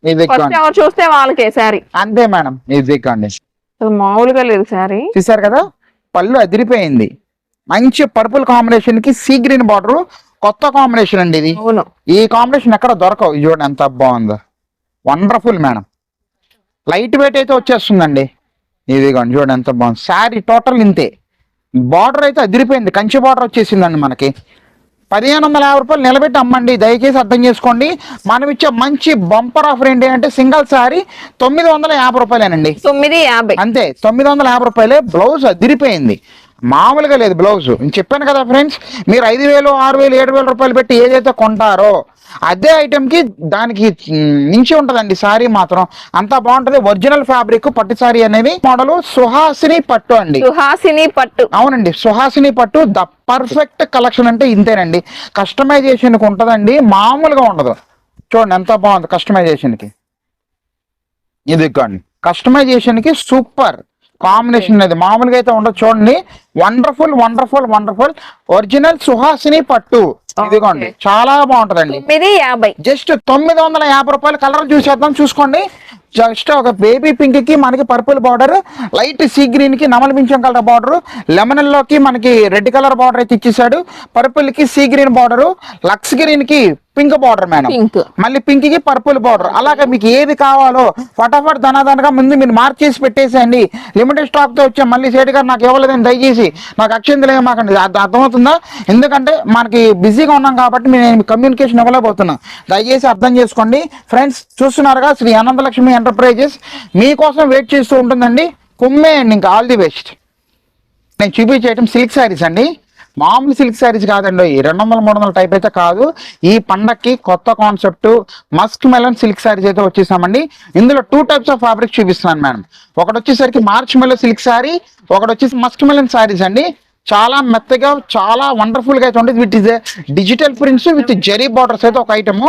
ఇది ఎవరు చూస్తే వాళ్ళకే శారీ అంతే మేడం, ఇది ఎక్కండి. మామూలుగా లేదు శారీ, చూసారు కదా, పళ్ళు అదిరిపోయింది. మంచి పర్పుల్ కాంబినేషన్ కి సీ గ్రీన్ బార్డర్, కొత్త కాంబినేషన్ అండి ఇది. అవును, ఈ కాంబినేషన్ ఎక్కడ దొరకవు, చూడండి ఎంత బాగుందో, వండర్ఫుల్ మేడం. లైట్ వెయిట్ అయితే వచ్చేస్తుందండి, ఇదిగోండి చూడండి ఎంత బాగుంది. శారీ టోటల్ ఇంతే, బార్డర్ అయితే అదిరిపోయింది, కంచి బార్డర్ వచ్చేసిందండి మనకి. 1550 రూపాయలు నిలబెట్టి అమ్మండి, దయచేసి అర్థం చేసుకోండి. మనం ఇచ్చే మంచి బంపర్ ఆఫర్ ఏంటి అంటే సింగిల్ శారీ 950 రూపాయలేనండి, 950 అంతే. 950 రూపాయలే. బ్లౌజ్ అదిరిపోయింది, మామూలుగా లేదు బ్లౌజ్. నేను చెప్పాను కదా ఫ్రెండ్స్, మీరు 5,000 6,000 7,000 రూపాయలు పెట్టి ఏదైతే కొంటారో అదే ఐటమ్ కి దానికి మించి ఉంటదండి సారీ మాత్రం, అంత బాగుంటది. ఒరిజినల్ ఫ్యాబ్రిక్ పట్టు సారీ అనేది మోడల్ సుహాసిని పట్టు అండి, సుహాసిని పట్టు. అవునండి, సుహాసిని పట్టు. ద పర్ఫెక్ట్ కలెక్షన్ అంటే ఇంతేనండి. కస్టమైజేషన్ కి ఉంటదండి, మామూలుగా ఉండదు. చూడండి ఎంత బాగుంది కస్టమైజేషన్ కి, ఇది కస్టమైజేషన్ కి సూపర్ కాంబినేషన్ అనేది మామూలుగా అయితే ఉండదు. చూడండి, wonderful wonderful wonderful original Suhasini పట్టు. ఇదిగోండి చాలా బాగుంటదండి. 950, జస్ట్ 950 రూపాయలు. కలర్ చూసేద్దాం, చూసుకోండి. జస్ట్ ఒక బేబీ పింక్ కి మనకి purple border, light sea green కి నమల పింఛం కలర్ బార్డర్, లెమన్ లోకి మనకి రెడ్ కలర్ బార్డర్ అయితే ఇచ్చేసాడు, పర్పుల్ కి sea green border, lux green కి పింక్ బార్డర్ మేడం, పింక్, మళ్ళీ పింక్ కి పర్పుల్ బార్డర్. అలాగే మీకు ఏది కావాలో ఫటాఫట్ ధనాదనగా ముందు మీరు మార్చేసి పెట్టేసేయండి. లిమిటెడ్ స్టాక్ తో వచ్చా, మళ్ళీ సేటు గారు నాకు ఇవ్వలేదని దయచేసి నాకు అక్షంతలే మాకండి, అర్థమవుతుందా? ఎందుకంటే మనకి బిజీగా ఉన్నాం కాబట్టి నేను కమ్యూనికేషన్ ఇవ్వలేకపోతున్నా, దయచేసి అర్థం చేసుకోండి. ఫ్రెండ్స్ చూస్తున్నారుగా, శ్రీ అనంతలక్ష్మి ఎంటర్ప్రైజెస్ మీకోసం వెయిట్ చేస్తూ ఉంటుందండి. కుమ్మేయండి, ఇంకా ఆల్ ది బెస్ట్. నేను చూపించే ఐటమ్ సిల్క్ శారీస్ అండి, మామూలు సిల్క్ శారీస్ కాదండి, 200-300 టైప్ అయితే కాదు. ఈ పండక్కి కొత్త concept Musk melon silk saris అయితే వచ్చేసామండి. ఇందులో 2 టైప్స్ ఆఫ్ ఫ్యాబ్రిక్ చూపిస్తున్నాను మేడం. ఒకటి వచ్చేసరికి మార్చ్ మెలో సిల్క్ శారీ, ఒకటి వచ్చేసి మస్క్ మెలన్ శారీస్ అండి. చాలా మెత్తగా చాలా వండర్ఫుల్ గా అయితే ఉంటుంది. With digital prints with zari borders అయితే ఒక ఐటమ్.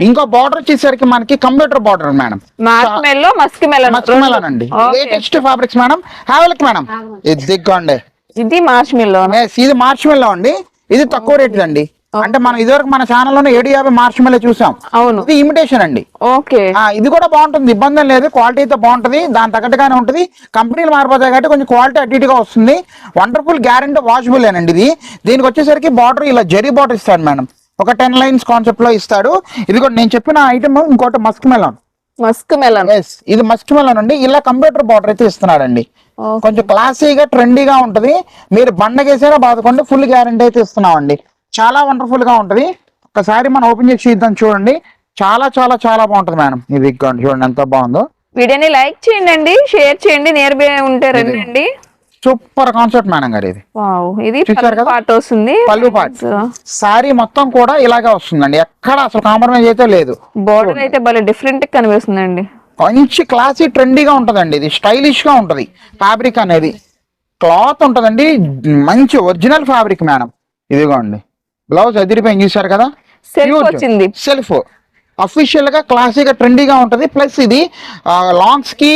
ఇంకో బార్డర్ వచ్చేసరికి మనకి computer border madam, musk melon అండి. Latest fabrics madam. Have madam, ఇది దిగ్గండి. ఇది మార్చ్ మెల్లో, ఇది మార్చ్ మెల్లో అండి. ఇది తక్కువ రేట్ అండి, అంటే మనం ఇదివరకు మన ఛానల్లోనే 750 మార్చ్ మెల్లో చూసాం. అవును, ఇది ఇమిటేషన్ అండి. ఓకే, ఇది కూడా బాగుంటుంది, ఇబ్బంది లేదు. క్వాలిటీ అయితే బాగుంటుంది, దాని తగ్గట్టుగానే ఉంటుంది. కంపెనీలు మారిపోతాయి కాబట్టి కొంచెం క్వాలిటీ అటు ఇటుగా వస్తుంది. వండర్ఫుల్ గ్యారెంటీ వాషబుల్ అండి ఇది. దీనికి వచ్చేసరికి బార్డర్ ఇలా జెరీ బార్డర్ ఇస్తాడు మేడం, ఒక 10 లైన్స్ కాన్సెప్ట్ లో ఇస్తాడు. ఇది కూడా నేను చెప్పిన ఐటమ్. ఇంకోటి మస్క్ మెలన్, ఇది మస్క్ మెలన్ అండి. ఇలా కంప్యూటర్ బార్డర్ అయితే ఇస్తున్నాడండి, కొంచెం క్లాసీగా ట్రెండీగా ఉంటది. మీరు బండకేసైనా బాదుకోండి, ఫుల్ గ్యారెంటీ అయితే ఇస్తున్నామండి. చాలా వండర్ఫుల్ గా ఉంటది. ఒకసారి మనం ఓపెన్ చేసి ఇద్దాం చూడండి, చాలా చాలా చాలా బాగుంటది మేడం. ఇది చూడండి ఎంత బాగుందో. వీడియోని లైక్ చేయండి, షేర్ చేయండి, నియర్ బై ఉంటే రండి. సూపర్ కాన్సెప్ట్ మేడం గారు ఇది. ఇది పార్ట్ వస్తుంది, పళ్ళు పార్ట్. సారీ మొత్తం కూడా ఇలాగే వస్తుందండి, ఎక్కడ అసలు కాంప్రమైజ్ అయితే లేదు. బోర్డర్ అయితే భలే డిఫరెంట్ కనిపిస్తుందండి, మంచి క్లాసీ ట్రెండీగా ఉంటదండి. ఇది స్టైలిష్ గా ఉంటది ఫ్యాబ్రిక్ అనేది. క్లాత్ ఉంటుందండి, మంచి ఒరిజినల్ ఫ్యాబ్రిక్ మేడం. ఇదిగోండి బ్లౌజ్ అదిరిపోయింది చూసారు కదా, Self వచ్చింది. సెల్ఫ్ అఫీషియల్ గా క్లాసీగా ట్రెండీగా ఉంటుంది. ప్లస్ ఇది లాంగ్స్ కి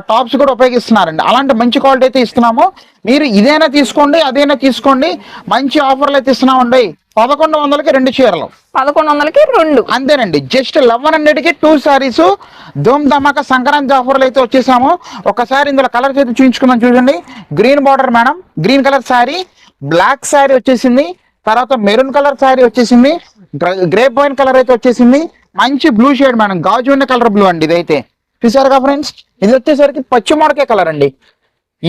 టాప్స్ కూడా ఉపయోగిస్తున్నారండి. అలాంటి మంచి క్వాలిటీ అయితే ఇస్తున్నాము. మీరు ఇదైనా తీసుకోండి, అదైనా తీసుకోండి, మంచి ఆఫర్లు అయితే ఇస్తున్నామండి. 1100కి 2 చీరలు, 1100కి 2. అంతేనండి. జస్ట్ 1100కి 2 సారీస్. ధూమ్ ధమాకా సంక్రాంతి ఆఫర్లు అయితే వచ్చేసాము. ఒకసారి ఇందులో కలర్స్ అయితే చూపించుకుందాం. చూడండి, green border madam, green colour sari, black sari వచ్చేసింది, తర్వాత మెరూన్ కలర్ శారీ వచ్చేసింది, గ్రేప్ వైన్ కలర్ అయితే వచ్చేసింది, మంచి బ్లూ షేడ్ మేడం, గాజు ఉన్న కలర్ బ్లూ అండి. ఇదైతే చూసారుగా ఫ్రెండ్స్, ఇది వచ్చేసరికి పచ్చిమాడకే కలర్ అండి.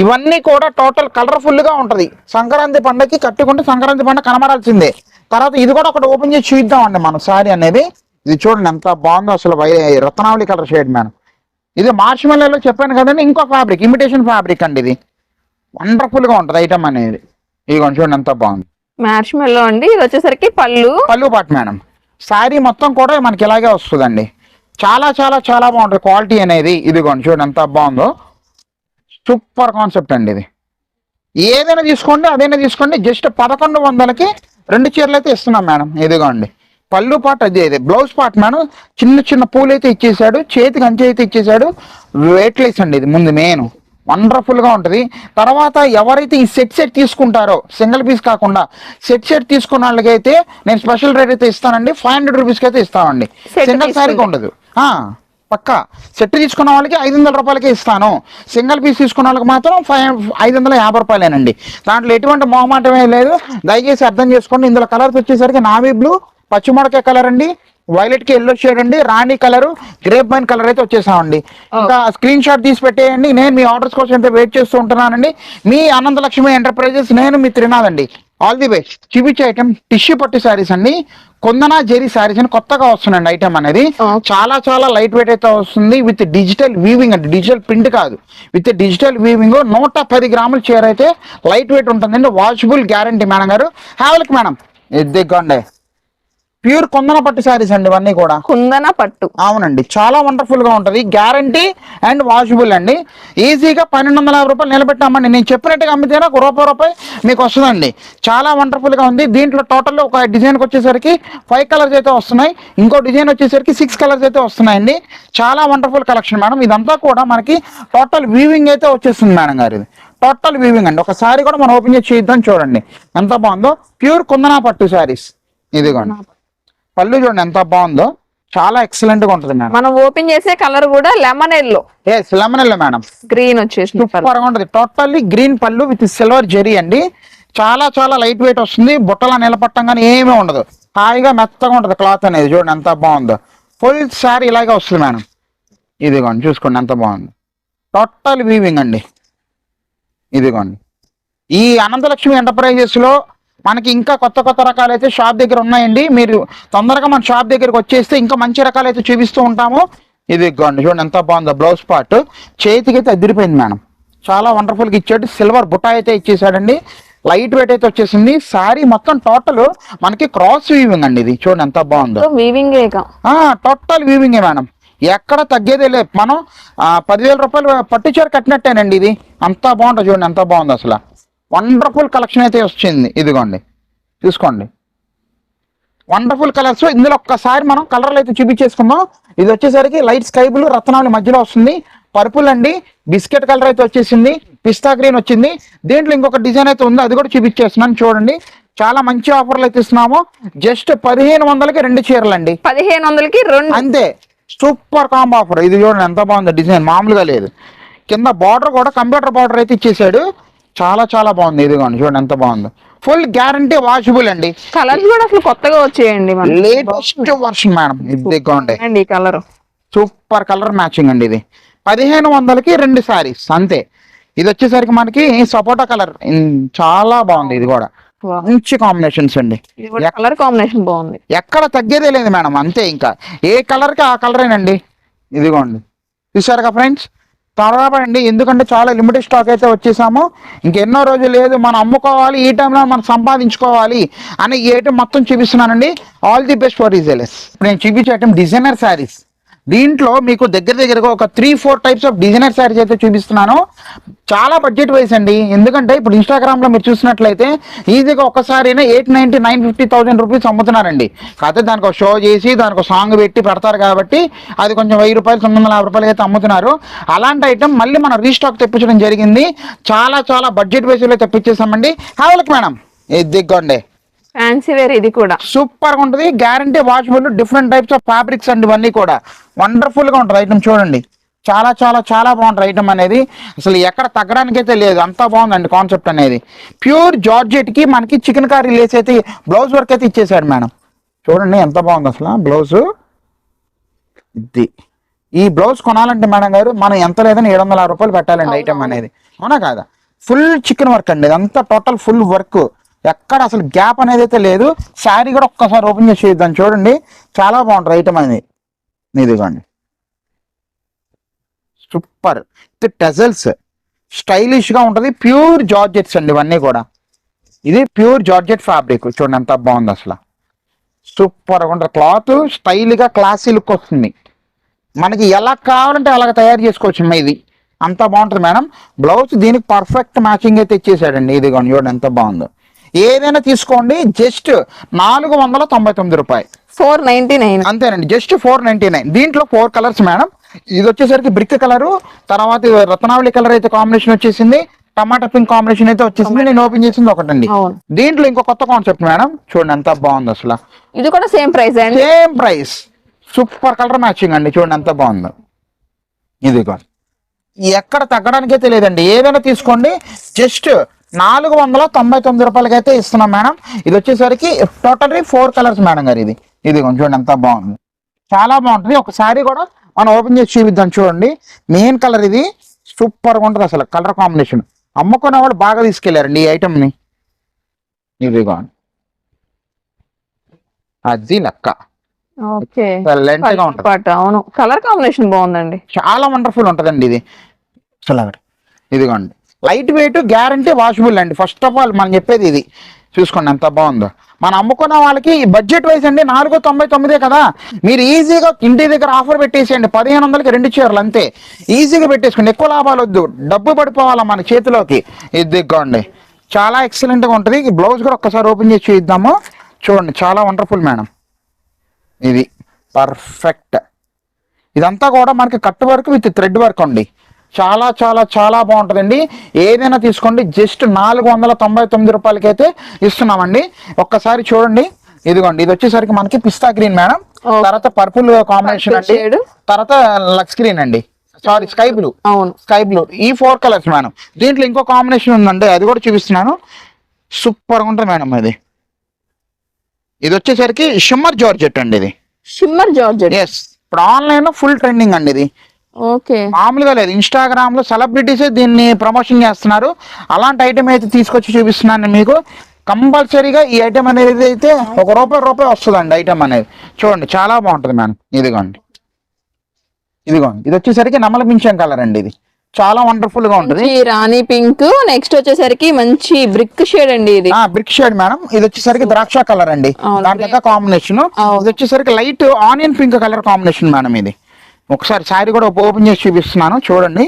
ఇవన్నీ కూడా టోటల్ కలర్ఫుల్ గా ఉంటది. సంక్రాంతి పండుగకి కట్టుకుంటే సంక్రాంతి పండుగ కనబడాల్సిందే. తర్వాత ఇది కూడా ఒకటి ఓపెన్ చేసి చూద్దామండి మనం సారీ అనేది. ఇది చూడండి ఎంత బాగుందో అసలు, రత్నావళి కలర్ షేడ్ మేడం. ఇది మార్చ్ మెల్లో చెప్పాను కదండి, ఇంకో ఫ్యాబ్రిక్, ఇమిటేషన్ ఫ్యాబ్రిక్ అండి. ఇది వండర్ఫుల్ గా ఉంటది ఐటమ్ అనేది. ఇదిగోండి చూడండి ఎంత బాగుంది. మ్యాచ్ మెల్లో అండి. ఇది వచ్చేసరికి పళ్ళు పాటు మేడం. శారీ మొత్తం కూడా మనకి ఇలాగే వస్తుందండి. చాలా చాలా చాలా బాగుంటుంది క్వాలిటీ అనేది. ఇదిగోండి చూడండి ఎంత బాగుందో, సూపర్ కాన్సెప్ట్ అండి. ఇది ఏదైనా తీసుకోండి, అదైనా తీసుకోండి. జస్ట్ 1100కి 2 చీరలు అయితే ఇస్తున్నాం మేడం. ఇదిగోండి పళ్ళు పాటు అదే, ఇది బ్లౌజ్ పార్ట్ మేడం. చిన్న చిన్న పూలు అయితే ఇచ్చేసాడు, చేతికి అంచె అయితే ఇచ్చేసాడు, వెయిట్లెస్ అండి. ఇది ముందు మెయిన్ వండర్ఫుల్ గా ఉంటది. తర్వాత ఎవరైతే ఈ సెట్ తీసుకుంటారో, సింగిల్ పీస్ కాకుండా సెట్ తీసుకున్న వాళ్ళకైతే నేను స్పెషల్ రేట్ అయితే ఇస్తానండి. 500 రూపీస్కి అయితే ఇస్తామండి. సింగిల్ శారీకి ఉండదు. పక్కా సెట్ తీసుకున్న వాళ్ళకి 500 రూపాయలకే ఇస్తాను. సింగిల్ పీస్ తీసుకున్న వాళ్ళకి మాత్రం 550 రూపాయలేనండి. దాంట్లో ఎటువంటి మొహమాటమే లేదు, దయచేసి అర్థం చేసుకోండి. ఇందులో కలర్స్ వచ్చేసరికి నావీ బ్లూ, పచ్చిమిరపకాయ కలర్ అండి, వైలెట్ కి ఎల్లో షేడ్ అండి, rani colour, grape wine colour అయితే వచ్చేసామండి. ఇంకా స్క్రీన్ షాట్ తీసి పెట్టేయండి. నేను మీ ఆర్డర్స్ కోసం అయితే వెయిట్ చేస్తూ ఉంటున్నానండి. మీ అనంతలక్ష్మి ఎంటర్ప్రైజెస్, నేను మీ త్రినాథ్ అండి. All the best. చూపించే ఐటమ్ టిష్యూ పట్టు శారీస్ అండి, కొందనా జెరీ శారీస్ అని కొత్తగా వస్తుందండి ఐటమ్ అనేది. చాలా చాలా లైట్ వెయిట్ అయితే వస్తుంది, విత్ డిజిటల్ వీవింగ్ అండి, డిజిటల్ ప్రింట్ కాదు, విత్ డిజిటల్ వీవింగ్. 110 గ్రాముల చీర అయితే లైట్ వెయిట్ ఉంటుందండి. వాషబుల్ గ్యారంటీ మేడం గారు. హ్యావెల్క్ మేడం, ఇదిగోండి ప్యూర్ కుందన పట్టు శారీస్ అండి ఇవన్నీ కూడా. కుందన పట్టు, అవునండి, చాలా వండర్ఫుల్ గా ఉంటది. గ్యారంటీ అండ్ వాషబుల్ అండి. ఈజీగా 1250 రూపాయలు నిలబెట్టామండి. నేను చెప్పినట్టుగా అమ్మితేనే రూపాయి మీకు వస్తుందండి. చాలా వండర్ఫుల్ గా ఉంది. దీంట్లో టోటల్ ఒక డిజైన్కి వచ్చేసరికి 5 కలర్స్ అయితే వస్తున్నాయి, ఇంకో డిజైన్ వచ్చేసరికి 6 కలర్స్ అయితే వస్తున్నాయండి. చాలా వండర్ఫుల్ కలెక్షన్ మేడం. ఇదంతా కూడా మనకి టోటల్ వీవింగ్ అయితే వచ్చేస్తుంది మేడం గారు. ఇది టోటల్ వీవింగ్ అండి. ఒకసారి కూడా మనం ఓపెన్ చేసి చూద్దాం. చూడండి ఎంత బాగుందో, ప్యూర్ కుందనా పట్టు శారీస్. ఇదిగోండి పళ్ళు చూడండి ఎంత బాగుందో, చాలా ఎక్సలెంట్ గా ఉంటుంది మేడం. మనం ఓపెన్ చేసే కలర్ కూడా lemon yellow. Lemon yellow madam, green వచ్చేసి సూపర్ గా ఉంటుంది. టోటల్లీ గ్రీన్ పళ్ళు విత్ సిల్వర్ జెరీ అండి. చాలా చాలా లైట్ వెయిట్ వస్తుంది. బుట్టలా నిలబట్టంగానే ఏమీ ఉండదు, హాయిగా మెత్తగా ఉంటుంది క్లాత్ అనేది. చూడండి ఎంత బాగుందో, ఫుల్ శారీ ఇలాగే వస్తుంది మేడం. ఇదిగోండి చూసుకోండి ఎంత బాగుంది, టోటల్ వీవింగ్ అండి. ఇదిగోండి ఈ అనంతలక్ష్మి ఎంటర్ప్రైజెస్ లో మనకి ఇంకా కొత్త కొత్త రకాలు అయితే షాప్ దగ్గర ఉన్నాయండి. మీరు తొందరగా మన షాప్ దగ్గరికి వచ్చేస్తే ఇంకా మంచి రకాలు అయితే చూపిస్తూ ఉంటాము. ఇదిగోండి చూడండి ఎంత బాగుందో, బ్లౌజ్ పార్ట్ చేతికి అయితే అదిరిపోయింది మేడం. చాలా వండర్ఫుల్ గా ఇచ్చాడు. సిల్వర్ బుట్ట అయితే ఇచ్చేసాడండి. లైట్ వెయిట్ అయితే వచ్చేసింది. శారీ మొత్తం టోటల్ మనకి క్రాస్ వీవింగ్ అండి. ఇది చూడండి ఎంత బాగుందో, వీవింగ్ టోటల్ వీవింగ్ మేడం. ఎక్కడ తగ్గేదే లేదు. మనం 10,000 రూపాయలు పట్టు చీర కట్టినట్టేనండి. ఇది అంత బాగుంటుంది. చూడండి ఎంత బాగుంది అసలు, వండర్ఫుల్ కలెక్షన్ అయితే వచ్చింది. ఇదిగోండి చూసుకోండి, వండర్ఫుల్ కలర్స్. ఇందులో ఒక్కసారి మనం కలర్లు అయితే చూపించేసుకుందాం. ఇది వచ్చేసరికి లైట్ స్కై బ్లూ, రత్నావళి మధ్యలో వస్తుంది, పర్పుల్ అండి, బిస్కెట్ కలర్ అయితే వచ్చేసింది, పిస్తా గ్రీన్ వచ్చింది. దీంట్లో ఇంకొక డిజైన్ అయితే ఉంది, అది కూడా చూపించేస్తున్నాను. చూడండి చాలా మంచి ఆఫర్లు అయితే ఇస్తున్నాము. జస్ట్ 1500కి 2 చీరలు అండి. 1500కి 2 అంతే. Super combo offer. ఇది చూడండి ఎంత బాగుంది, డిజైన్ మామూలుగా లేదు. కింద బార్డర్ కూడా కంప్యూటర్ బార్డర్ అయితే ఇచ్చేసాడు. చాలా చాలా బాగుంది. ఇదిగోండి చూడండి ఎంత బాగుంది, ఫుల్ గ్యారంటీ వాషబుల్ అండి. కలర్స్ కూడా అసలు కొత్తగా వచ్చేయండి, లేటెస్ట్ వర్షన్ మేడం. ఇదిగోండి ఈ కలర్ సూపర్ కలర్ మ్యాచింగ్ అండి. ఇది 1500కి 2 సారీస్ అంతే. ఇది వచ్చేసరికి మనకి సపోటా కలర్, చాలా బాగుంది. ఇది కూడా మంచి కాంబినేషన్స్ అండి. కలర్ కాంబినేషన్ బాగుంది, ఎక్కడ తగ్గేదే లేదు మేడం. అంతే, ఇంకా ఏ కలర్ కి ఆ కలరేనండి. ఇదిగోండి చూసారుగా ఫ్రెండ్స్. త్వరగా అండి, ఎందుకంటే చాలా లిమిటెడ్ స్టాక్ అయితే వచ్చేసాము. ఇంకెన్నో రోజులు లేదు, మనం అమ్ముకోవాలి, ఈ టైంలో మనం సంపాదించుకోవాలి అని ఈ ఐటమ్ మొత్తం చూపిస్తున్నానండి. All the best for resellers. ఇప్పుడు నేను చూపించే ఐటమ్ డిజైనర్ శారీస్. దీంట్లో మీకు దగ్గరగా ఒక 3-4 టైప్స్ ఆఫ్ డిజైనర్ శారీస్ అయితే చూపిస్తున్నాను. చాలా బడ్జెట్ వైస్ అండి. ఎందుకంటే ఇప్పుడు ఇన్స్టాగ్రామ్ లో మీరు చూసినట్లయితే ఈజీగా ఒక్కసారినే 890, 950,000 రూపీస్ అమ్ముతున్నారండి. కాకపోతే దానికి ఒక షో చేసి దానికి ఒక సాంగ్ పెట్టి పెడతారు కాబట్టి అది కొంచెం 1000 రూపాయలు, 950 రూపాయలు అయితే అమ్ముతున్నారు. అలాంటి ఐటమ్ మళ్ళీ మనం రీస్టాక్ తెప్పించడం జరిగింది. చాలా బడ్జెట్ వైస్ లో తెప్పించేసామండి. హావలకి మేడం ఇది దిగ్గండి, ఫ్యాన్సీ వేర్ ఇది కూడా సూపర్ గా ఉంటుంది. Guarantee washable, different types of fabrics అండి. ఇవన్నీ కూడా వండర్ఫుల్ గా ఉంటుంది ఐటమ్. చూడండి చాలా బాగుంటుంది ఐటమ్ అనేది. అసలు ఎక్కడ తగ్గడానికి అయితే లేదు, అంతా బాగుందండి కాన్సెప్ట్ అనేది. ప్యూర్ జార్జెట్ కి మనకి చికెన్ కర్రీ లేస్ అయితే బ్లౌజ్ వర్క్ అయితే ఇచ్చేసాడు మేడం. చూడండి ఎంత బాగుంది అసలు బ్లౌజ్. ఇది ఈ బ్లౌజ్ కొనాలంటే మేడం గారు మనం ఎంత లేదని 760 రూపాయలు పెట్టాలండి ఐటమ్ అనేది. అవునా కాదా? ఫుల్ చికెన్ వర్క్ అండి, ఇదంతా టోటల్ ఫుల్ వర్క్. ఎక్కడ అసలు గ్యాప్ అనేది అయితే లేదు. శారీ కూడా ఒక్కసారి ఓపెన్ చేసి చూద్దాం. చూడండి చాలా బాగుంటుంది ఐటమ్ అనేది. ఇదిగోండి సూపర్. ఇది టెజల్స్ స్టైలిష్ గా ఉంటుంది. ప్యూర్ జార్జెట్స్ అండి ఇవన్నీ కూడా. ఇది ప్యూర్ జార్జెట్ ఫ్యాబ్రిక్. చూడండి ఎంత బాగుంది అసలు. సూపర్ గా ఉంటుంది క్లాత్. స్టైల్ గా క్లాసీ లుక్ వస్తుంది. మనకి ఎలా కావాలంటే అలాగ తయారు చేసుకోవచ్చు. ఇది అంత బాగుంటుంది మేడం. బ్లౌజ్ దీనికి పర్ఫెక్ట్ మ్యాచింగ్ అయితే ఇచ్చేసాడండి. ఇదిగోండి చూడండి ఎంత బాగుందో. ఏదైనా తీసుకోండి, జస్ట్ 499 రూపాయలు, 499. అంతేనండి. జస్ట్ 499. దీంట్లో 4 కలర్స్ మేడం. ఇది వచ్చేసరికి బ్రిక్ కలరు, తర్వాత రత్నావళి కలర్ అయితే కాంబినేషన్ వచ్చేసింది, టమాటా పింక్ కాంబినేషన్ అయితే వచ్చేసింది. నేను ఓపెన్ చేసింది ఒకటండి. దీంట్లో ఇంకో కొత్త కాన్సెప్ట్ మేడం. చూడండి ఎంత బాగుంది అసలు. ఇది కూడా సేమ్ ప్రైస్ అండి. Same price. Super colour matching అండి. చూడండి ఎంత బాగుందో. ఇదిగో ఎక్కడ తగ్గడానికి అయితే లేదండి. ఏదైనా తీసుకోండి, జస్ట్ 499 రూపాయలకి అయితే ఇస్తున్నాం మేడం. ఇది వచ్చేసరికి టోటల్లీ 4 కలర్స్ మేడం గారు. ఇది చూడండి ఎంత బాగుంది, చాలా బాగుంటుంది. ఒక శారీ కూడా మనం ఓపెన్ చేసి చూపిద్దాం. చూడండి మెయిన్ కలర్ ఇది. సూపర్ గా ఉంటుంది అసలు కలర్ కాంబినేషన్. అమ్ముకునే వాళ్ళు బాగా తీసుకెళ్లారండి ఈ ఐటమ్ ని. ఇదిగో అది లెక్క. ఓకే, లెంత్ గా ఉంటుంది. అవును, కలర్ కాంబినేషన్ బాగుందండి. చాలా వండర్ఫుల్ ఉంటుందండి ఇది. అసలు ఇదిగోండి లైట్ వెయిట్, గ్యారంటీ వాషబుల్ అండి. ఫస్ట్ ఆఫ్ ఆల్ మనం చెప్పేది ఇది. చూసుకోండి ఎంత బాగుందో. మనం అమ్ముకున్న వాళ్ళకి బడ్జెట్ వైజ్ అండి 499 కదా. మీరు ఈజీగా ఇంటి దగ్గర ఆఫర్ పెట్టేసేయండి. 1500కి 2 చీరలు అంతే. ఈజీగా పెట్టేసుకోండి. ఎక్కువ లాభాలు వద్దు, డబ్బు పడిపోవాలా మన చేతిలోకి. ఇది దిగ్గండి చాలా ఎక్సలెంట్ గా ఉంటుంది. బ్లౌజ్ కూడా ఒక్కసారి ఓపెన్ చేసి చూద్దాము. చూడండి చాలా వండర్ఫుల్ మేడం. ఇది పర్ఫెక్ట్. ఇదంతా కూడా మనకి cut work with thread work అండి. చాలా బాగుంటుందండి. ఏదైనా తీసుకోండి, జస్ట్ 499 రూపాయలకి అయితే ఇస్తున్నామండి. ఒక్కసారి చూడండి. ఇదిగోండి ఇది వచ్చేసరికి మనకి పిస్తా గ్రీన్ మేడం, తర్వాత పర్పుల్ కాంబినేషన్ అండి, తర్వాత లక్స్ గ్రీన్ అండి, సారీ స్కై బ్లూ. అవును, స్కై బ్లూ. ఈ 4 కలర్స్ మేడం. దీంట్లో ఇంకో కాంబినేషన్ ఉందండి, అది కూడా చూపిస్తున్నాను. సూపర్ గా ఉంటుంది మేడం. ఇది వచ్చేసరికి షిమ్మర్ జార్జెట్ అండి. ఇది షిమ్మర్ జార్జెట్. ఎస్, ఇప్పుడు ఆన్లైన్ లో ఫుల్ ట్రెండింగ్ అండి ఇది. ఓకే, మామూలుగా లేదు. ఇన్స్టాగ్రామ్ లో సెలబ్రిటీస్ దీన్ని ప్రమోషన్ చేస్తున్నారు. అలాంటి ఐటమ్ అయితే తీసుకొచ్చి చూపిస్తున్నాను మీకు. కంపల్సరీగా ఈ ఐటమ్ అనేది అయితే ₹1 వస్తుందండి ఐటమ్ అనేది. చూడండి చాలా బాగుంటుంది మేడం. ఇదిగోండి ఇది వచ్చేసరికి నమల పింఛం కలర్ అండి. ఇది చాలా వండర్ఫుల్ గా ఉంటుంది. రాణి పింక్. నెక్స్ట్ వచ్చేసరికి మంచి బ్రిక్ షేడ్ అండి. ఇది బ్రిక్ షేడ్ మేడం. ఇది వచ్చేసరికి ద్రాక్ష కలర్ అండి. దాని దగ్గర కాంబినేషన్. ఇది వచ్చేసరికి light onion pink colour combination madam. ఇది ఒకసారి శారీ కూడా ఓపెన్ చేసి చూపిస్తున్నాను. చూడండి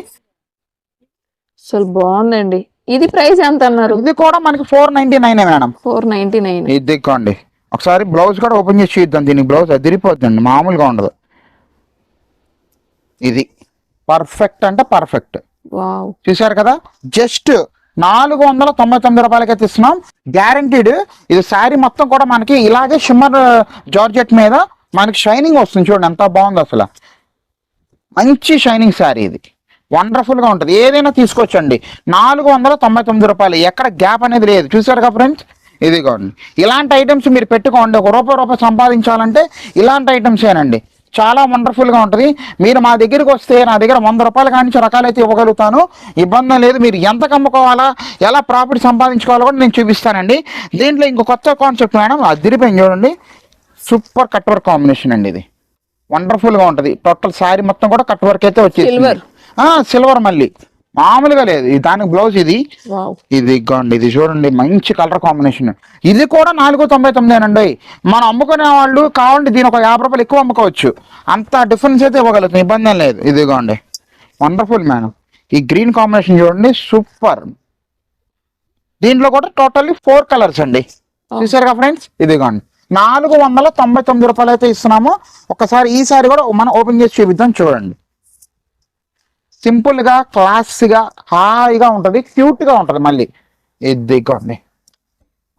అసలు బాగుందండి. ఇది ప్రైస్ ఎంత అన్నారు? ఇది కూడా మనకి 499 మేడం. 499. ఇది దిక్కోండి. ఒకసారి బ్లౌజ్ కూడా ఓపెన్ చేసి చూద్దాం. దీనికి బ్లౌజ్ అదిరిపోద్దండి, మామూలుగా ఉండదు. ఇది పర్ఫెక్ట్ అంటే పర్ఫెక్ట్. వావ్, చూసారు కదా. జస్ట్ 499 రూపాయలకి అయితే ఇస్తున్నాం. గ్యారంటీడ్. ఇది శారీ మొత్తం కూడా మనకి ఇలాగే షిమ్మర్ జార్జెట్ మీద మనకి షైనింగ్ వస్తుంది. చూడండి ఎంత బాగుంది అసలు. మంచి షైనింగ్ శారీ. ఇది వండర్ఫుల్ గా ఉంటుంది. ఏదైనా తీసుకోవచ్చండి. 499 రూపాయలు. ఎక్కడ గ్యాప్ అనేది లేదు. చూసారు కదా ఫ్రెండ్స్. ఇదిగోండి ఇలాంటి ఐటమ్స్ మీరు పెట్టుకోండి. ₹1 సంపాదించాలంటే ఇలాంటి ఐటమ్స్ ఏనండి. చాలా వండర్ఫుల్ గా ఉంటుంది. మీరు మా దగ్గరికి వస్తే నా దగ్గర ₹100 కానీ రకాలైతే ఇవ్వగలుగుతాను. ఇబ్బంది లేదు. మీరు ఎంత అమ్ముకోవాలా, ఎలా ప్రాఫిట్ సంపాదించుకోవాలో కూడా నేను చూపిస్తానండి. దీంట్లో ఇంకో కొత్త కాన్సెప్ట్ మేడం. అదిరిపోయింది చూడండి. సూపర్ కట్ వర్క్ కాంబినేషన్ అండి. ఇది వండర్ఫుల్ గా ఉంటుంది. టోటల్ శారీ మొత్తం కూడా కట్ వర్క్ అయితే వచ్చేసి సిల్వర్ మళ్ళీ మామూలుగా లేదు. దానికి బ్లౌజ్ ఇది వావ్. ఇది ఇగోండి, ఇది చూడండి మంచి కలర్ కాంబినేషన్. ఇది కూడా 499 మనం అమ్ముకునే వాళ్ళు కావాలంటే దీని ఒక 50 రూపాయలు ఎక్కువ అమ్ముకోవచ్చు. అంత డిఫరెన్స్ అయితే ఇవ్వగలుగుతుంది, ఇబ్బంది ఏం లేదు. ఇదిగోండి వండర్ఫుల్ మేడం. ఈ గ్రీన్ కాంబినేషన్ చూడండి సూపర్. దీంట్లో కూడా టోటల్లీ 4 కలర్స్ అండి. చూసారుగా ఫ్రెండ్స్, ఇదిగోండి 499 రూపాయలు అయితే ఇస్తున్నాము. ఒకసారి ఈ సారీ కూడా మనం ఓపెన్ చేసి చూపిద్దాం. చూడండి సింపుల్ గా క్లాస్గా హాయిగా ఉంటుంది, క్యూట్ గా ఉంటుంది. మళ్ళీ ఇదిగోండి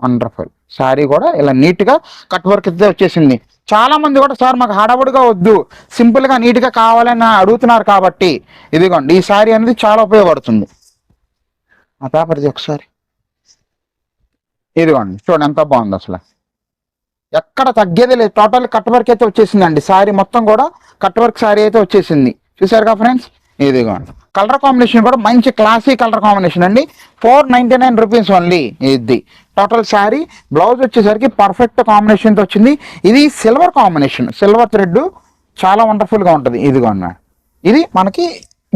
వండర్ఫుల్ శారీ కూడా ఇలా నీట్ గా కట్ వర్క్ అయితే వచ్చేసింది. చాలా మంది కూడా సార్ మాకు హడావుడిగా వద్దు, సింపుల్ గా నీట్ గా కావాలని అడుగుతున్నారు కాబట్టి ఇదిగోండి ఈ శారీ అనేది చాలా ఉపయోగపడుతుంది. ఆ పేపర్ది ఒకసారి ఇదిగోండి చూడండి ఎంత బాగుంది, అసలు ఎక్కడ తగ్గేది లేదు. టోటల్ కట్ వర్క్ అయితే వచ్చేసిందండి. శారీ మొత్తం కూడా కట్ వర్క్ శారీ అయితే వచ్చేసింది. చూసారుగా ఫ్రెండ్స్, ఇదిగోండి కలర్ కాంబినేషన్ కూడా మంచి క్లాసీ కలర్ కాంబినేషన్ అండి. 499 రూపీస్ ఓన్లీ. ఇది టోటల్ శారీ. బ్లౌజ్ వచ్చేసరికి పర్ఫెక్ట్ కాంబినేషన్ తో వచ్చింది. ఇది సిల్వర్ కాంబినేషన్, సిల్వర్ థ్రెడ్ చాలా వండర్ఫుల్ గా ఉంటుంది. ఇదిగోండి ఇది మనకి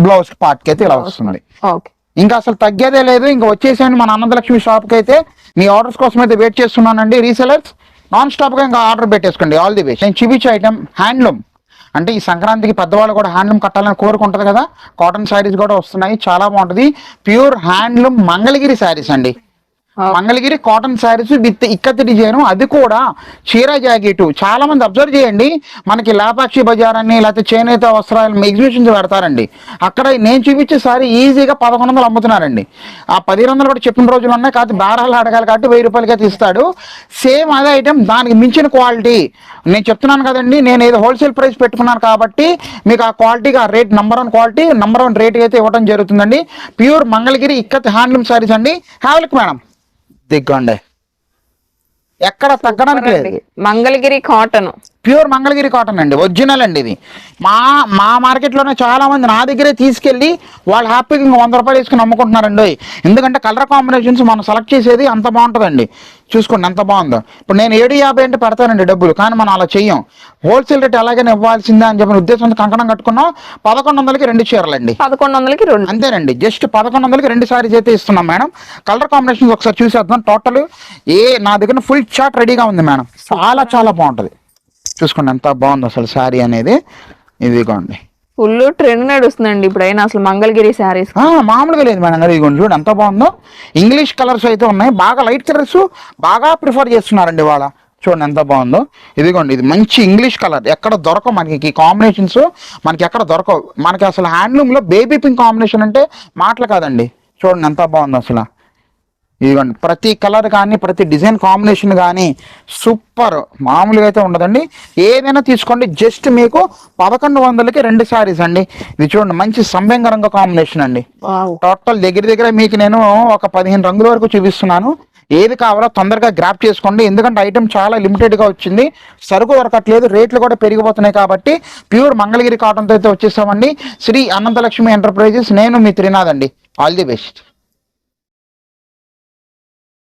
బ్లౌజ్ పార్ట్ కి అయితే ఇలా వస్తుంది. ఓకే, ఇంకా అసలు తగ్గేదే లేదు. ఇంకా వచ్చేసేయండి మన ఆనందలక్ష్మి షాప్ కి అయితే. మీ ఆర్డర్స్ కోసం అయితే వెయిట్ చేస్తున్నానండి. రీసెలర్స్ నాన్ స్టాప్ గా ఇంకా ఆర్డర్ పెట్టేసుకోండి. All the best. నేను చూపించే ఐటమ్ హ్యాండ్లూమ్ అంటే ఈ సంక్రాంతికి పెద్దవాళ్ళు కూడా హ్యాండ్లూమ్ కట్టాలని కోరుకుంటుంది కదా. కాటన్ శారీస్ కూడా వస్తున్నాయి, చాలా బాగుంటుంది. ప్యూర్ హ్యాండ్లూమ్ మంగళగిరి శారీస్ అండి. Mangalagiri cotton saris with ikat design, అది కూడా చీర జాకెట్. చాలా మంది అబ్జర్వ్ చేయండి, మనకి లేపాక్షి బజార్ అని లేకపోతే చేనేత వస్త్రాలు ఎగ్జిబిషన్స్ పెడతారండి. అక్కడ నేను చూపించే సారీ ఈజీగా 1100 అమ్ముతున్నారండి. ఆ 1100 కూడా చెప్పిన రోజులు ఉన్నాయి. కాదు బేరాలు అడగాలి కాబట్టి 1000 రూపాయలకి తీస్తాడు. సేమ్ అదే ఐటమ్ దానికి మించిన క్వాలిటీ. నేను చెప్తున్నాను కదండి, నేను ఏదో హోల్సేల్ ప్రైస్ పెట్టుకున్నాను కాబట్టి మీకు ఆ క్వాలిటీగా ఆ rate number 1 quality number 1 rate అయితే ఇవ్వడం జరుగుతుందండి. ప్యూర్ మంగళగిరి ఇక్కత్ హ్యాండ్లూమ్ శారీస్ అండి. హ్యావ్లుక్ మేడం దిగ్గండి, ఎక్కడ తగ్గడానికి లేదు. Mangalagiri cotton, pure Mangalagiri cotton అండి, ఒరిజినల్ అండి. ఇది మా మార్కెట్లోనే చాలా మంది నా దగ్గరే తీసుకెళ్ళి వాళ్ళు హ్యాపీగా ఇంకా 100 రూపాయలు తీసుకుని అమ్ముకుంటున్నారండి. ఎందుకంటే కలర్ కాంబినేషన్స్ మనం సెలెక్ట్ చేసేది అంత బాగుంటుందండి. చూసుకోండి ఎంత బాగుందో. ఇప్పుడు నేను 750 అంటే పెడతానండి డబ్బులు, కానీ మనం అలా చెయ్యం. హోల్సేల్ రేట్ ఎలాగైనా ఇవ్వాల్సిందే అని చెప్పిన ఉద్దేశంతో కంకణం కట్టుకున్నాం. 1100కి 2 చీరలండి, 1100కి 2 అంతేనండి. జస్ట్ 1100కి 2 సారీస్ అయితే ఇస్తున్నాం మేడం. కలర్ కాంబినేషన్స్ ఒకసారి చూసేద్దాం. టోటల్ నా దగ్గర ఫుల్ చార్ట్ రెడీగా ఉంది మేడం. చాలా చాలా బాగుంటుంది. చూసుకోండి ఎంత బాగుంది అసలు శారీ అనేది. ఇదిగోండి ఫుల్ ట్రెండ్ నడుస్తుందండి ఇప్పుడైనా అసలు మంగళగిరి శారీస్. మామూలుగా లేదు మేడం గారు. ఇదిగోండి చూడండి ఎంత బాగుందో. ఇంగ్లీష్ కలర్స్ అయితే ఉన్నాయి, బాగా లైట్ కలర్స్ బాగా ప్రిఫర్ చేస్తున్నారండి వాళ్ళ. చూడండి ఎంత బాగుందో. ఇదిగోండి ఇది మంచి ఇంగ్లీష్ కలర్, ఎక్కడ దొరకవు మనకి ఈ కాంబినేషన్స్, మనకి ఎక్కడ దొరకవు. మనకి అసలు హ్యాండ్లూమ్లో బేబీ పింక్ కాంబినేషన్ అంటే మాటలు కాదండి. చూడండి ఎంత బాగుందో అసలు. ఇదిగోండి ప్రతి కలర్ కానీ ప్రతి డిజైన్ కాంబినేషన్ కానీ సూపర్, మామూలుగా అయితే ఉండదండి. ఏదైనా తీసుకోండి. జస్ట్ మీకు 1100కి 2 సారీస్ అండి. ఇది చూడండి మంచి సంబెంగ రంగు కాంబినేషన్ అండి. టోటల్ దగ్గర మీకు నేను ఒక 15 రంగుల వరకు చూపిస్తున్నాను. ఏది కావాలో తొందరగా గ్రాప్ చేసుకోండి, ఎందుకంటే ఐటమ్ చాలా లిమిటెడ్గా వచ్చింది. సరుకు దొరకట్లేదు, రేట్లు కూడా పెరిగిపోతున్నాయి. కాబట్టి ప్యూర్ మంగళగిరి కాటన్తో అయితే వచ్చేసామండి. శ్రీ అనంతలక్ష్మి ఎంటర్ప్రైజెస్. నేను మీ త్రినాథ్ అండి. All the best.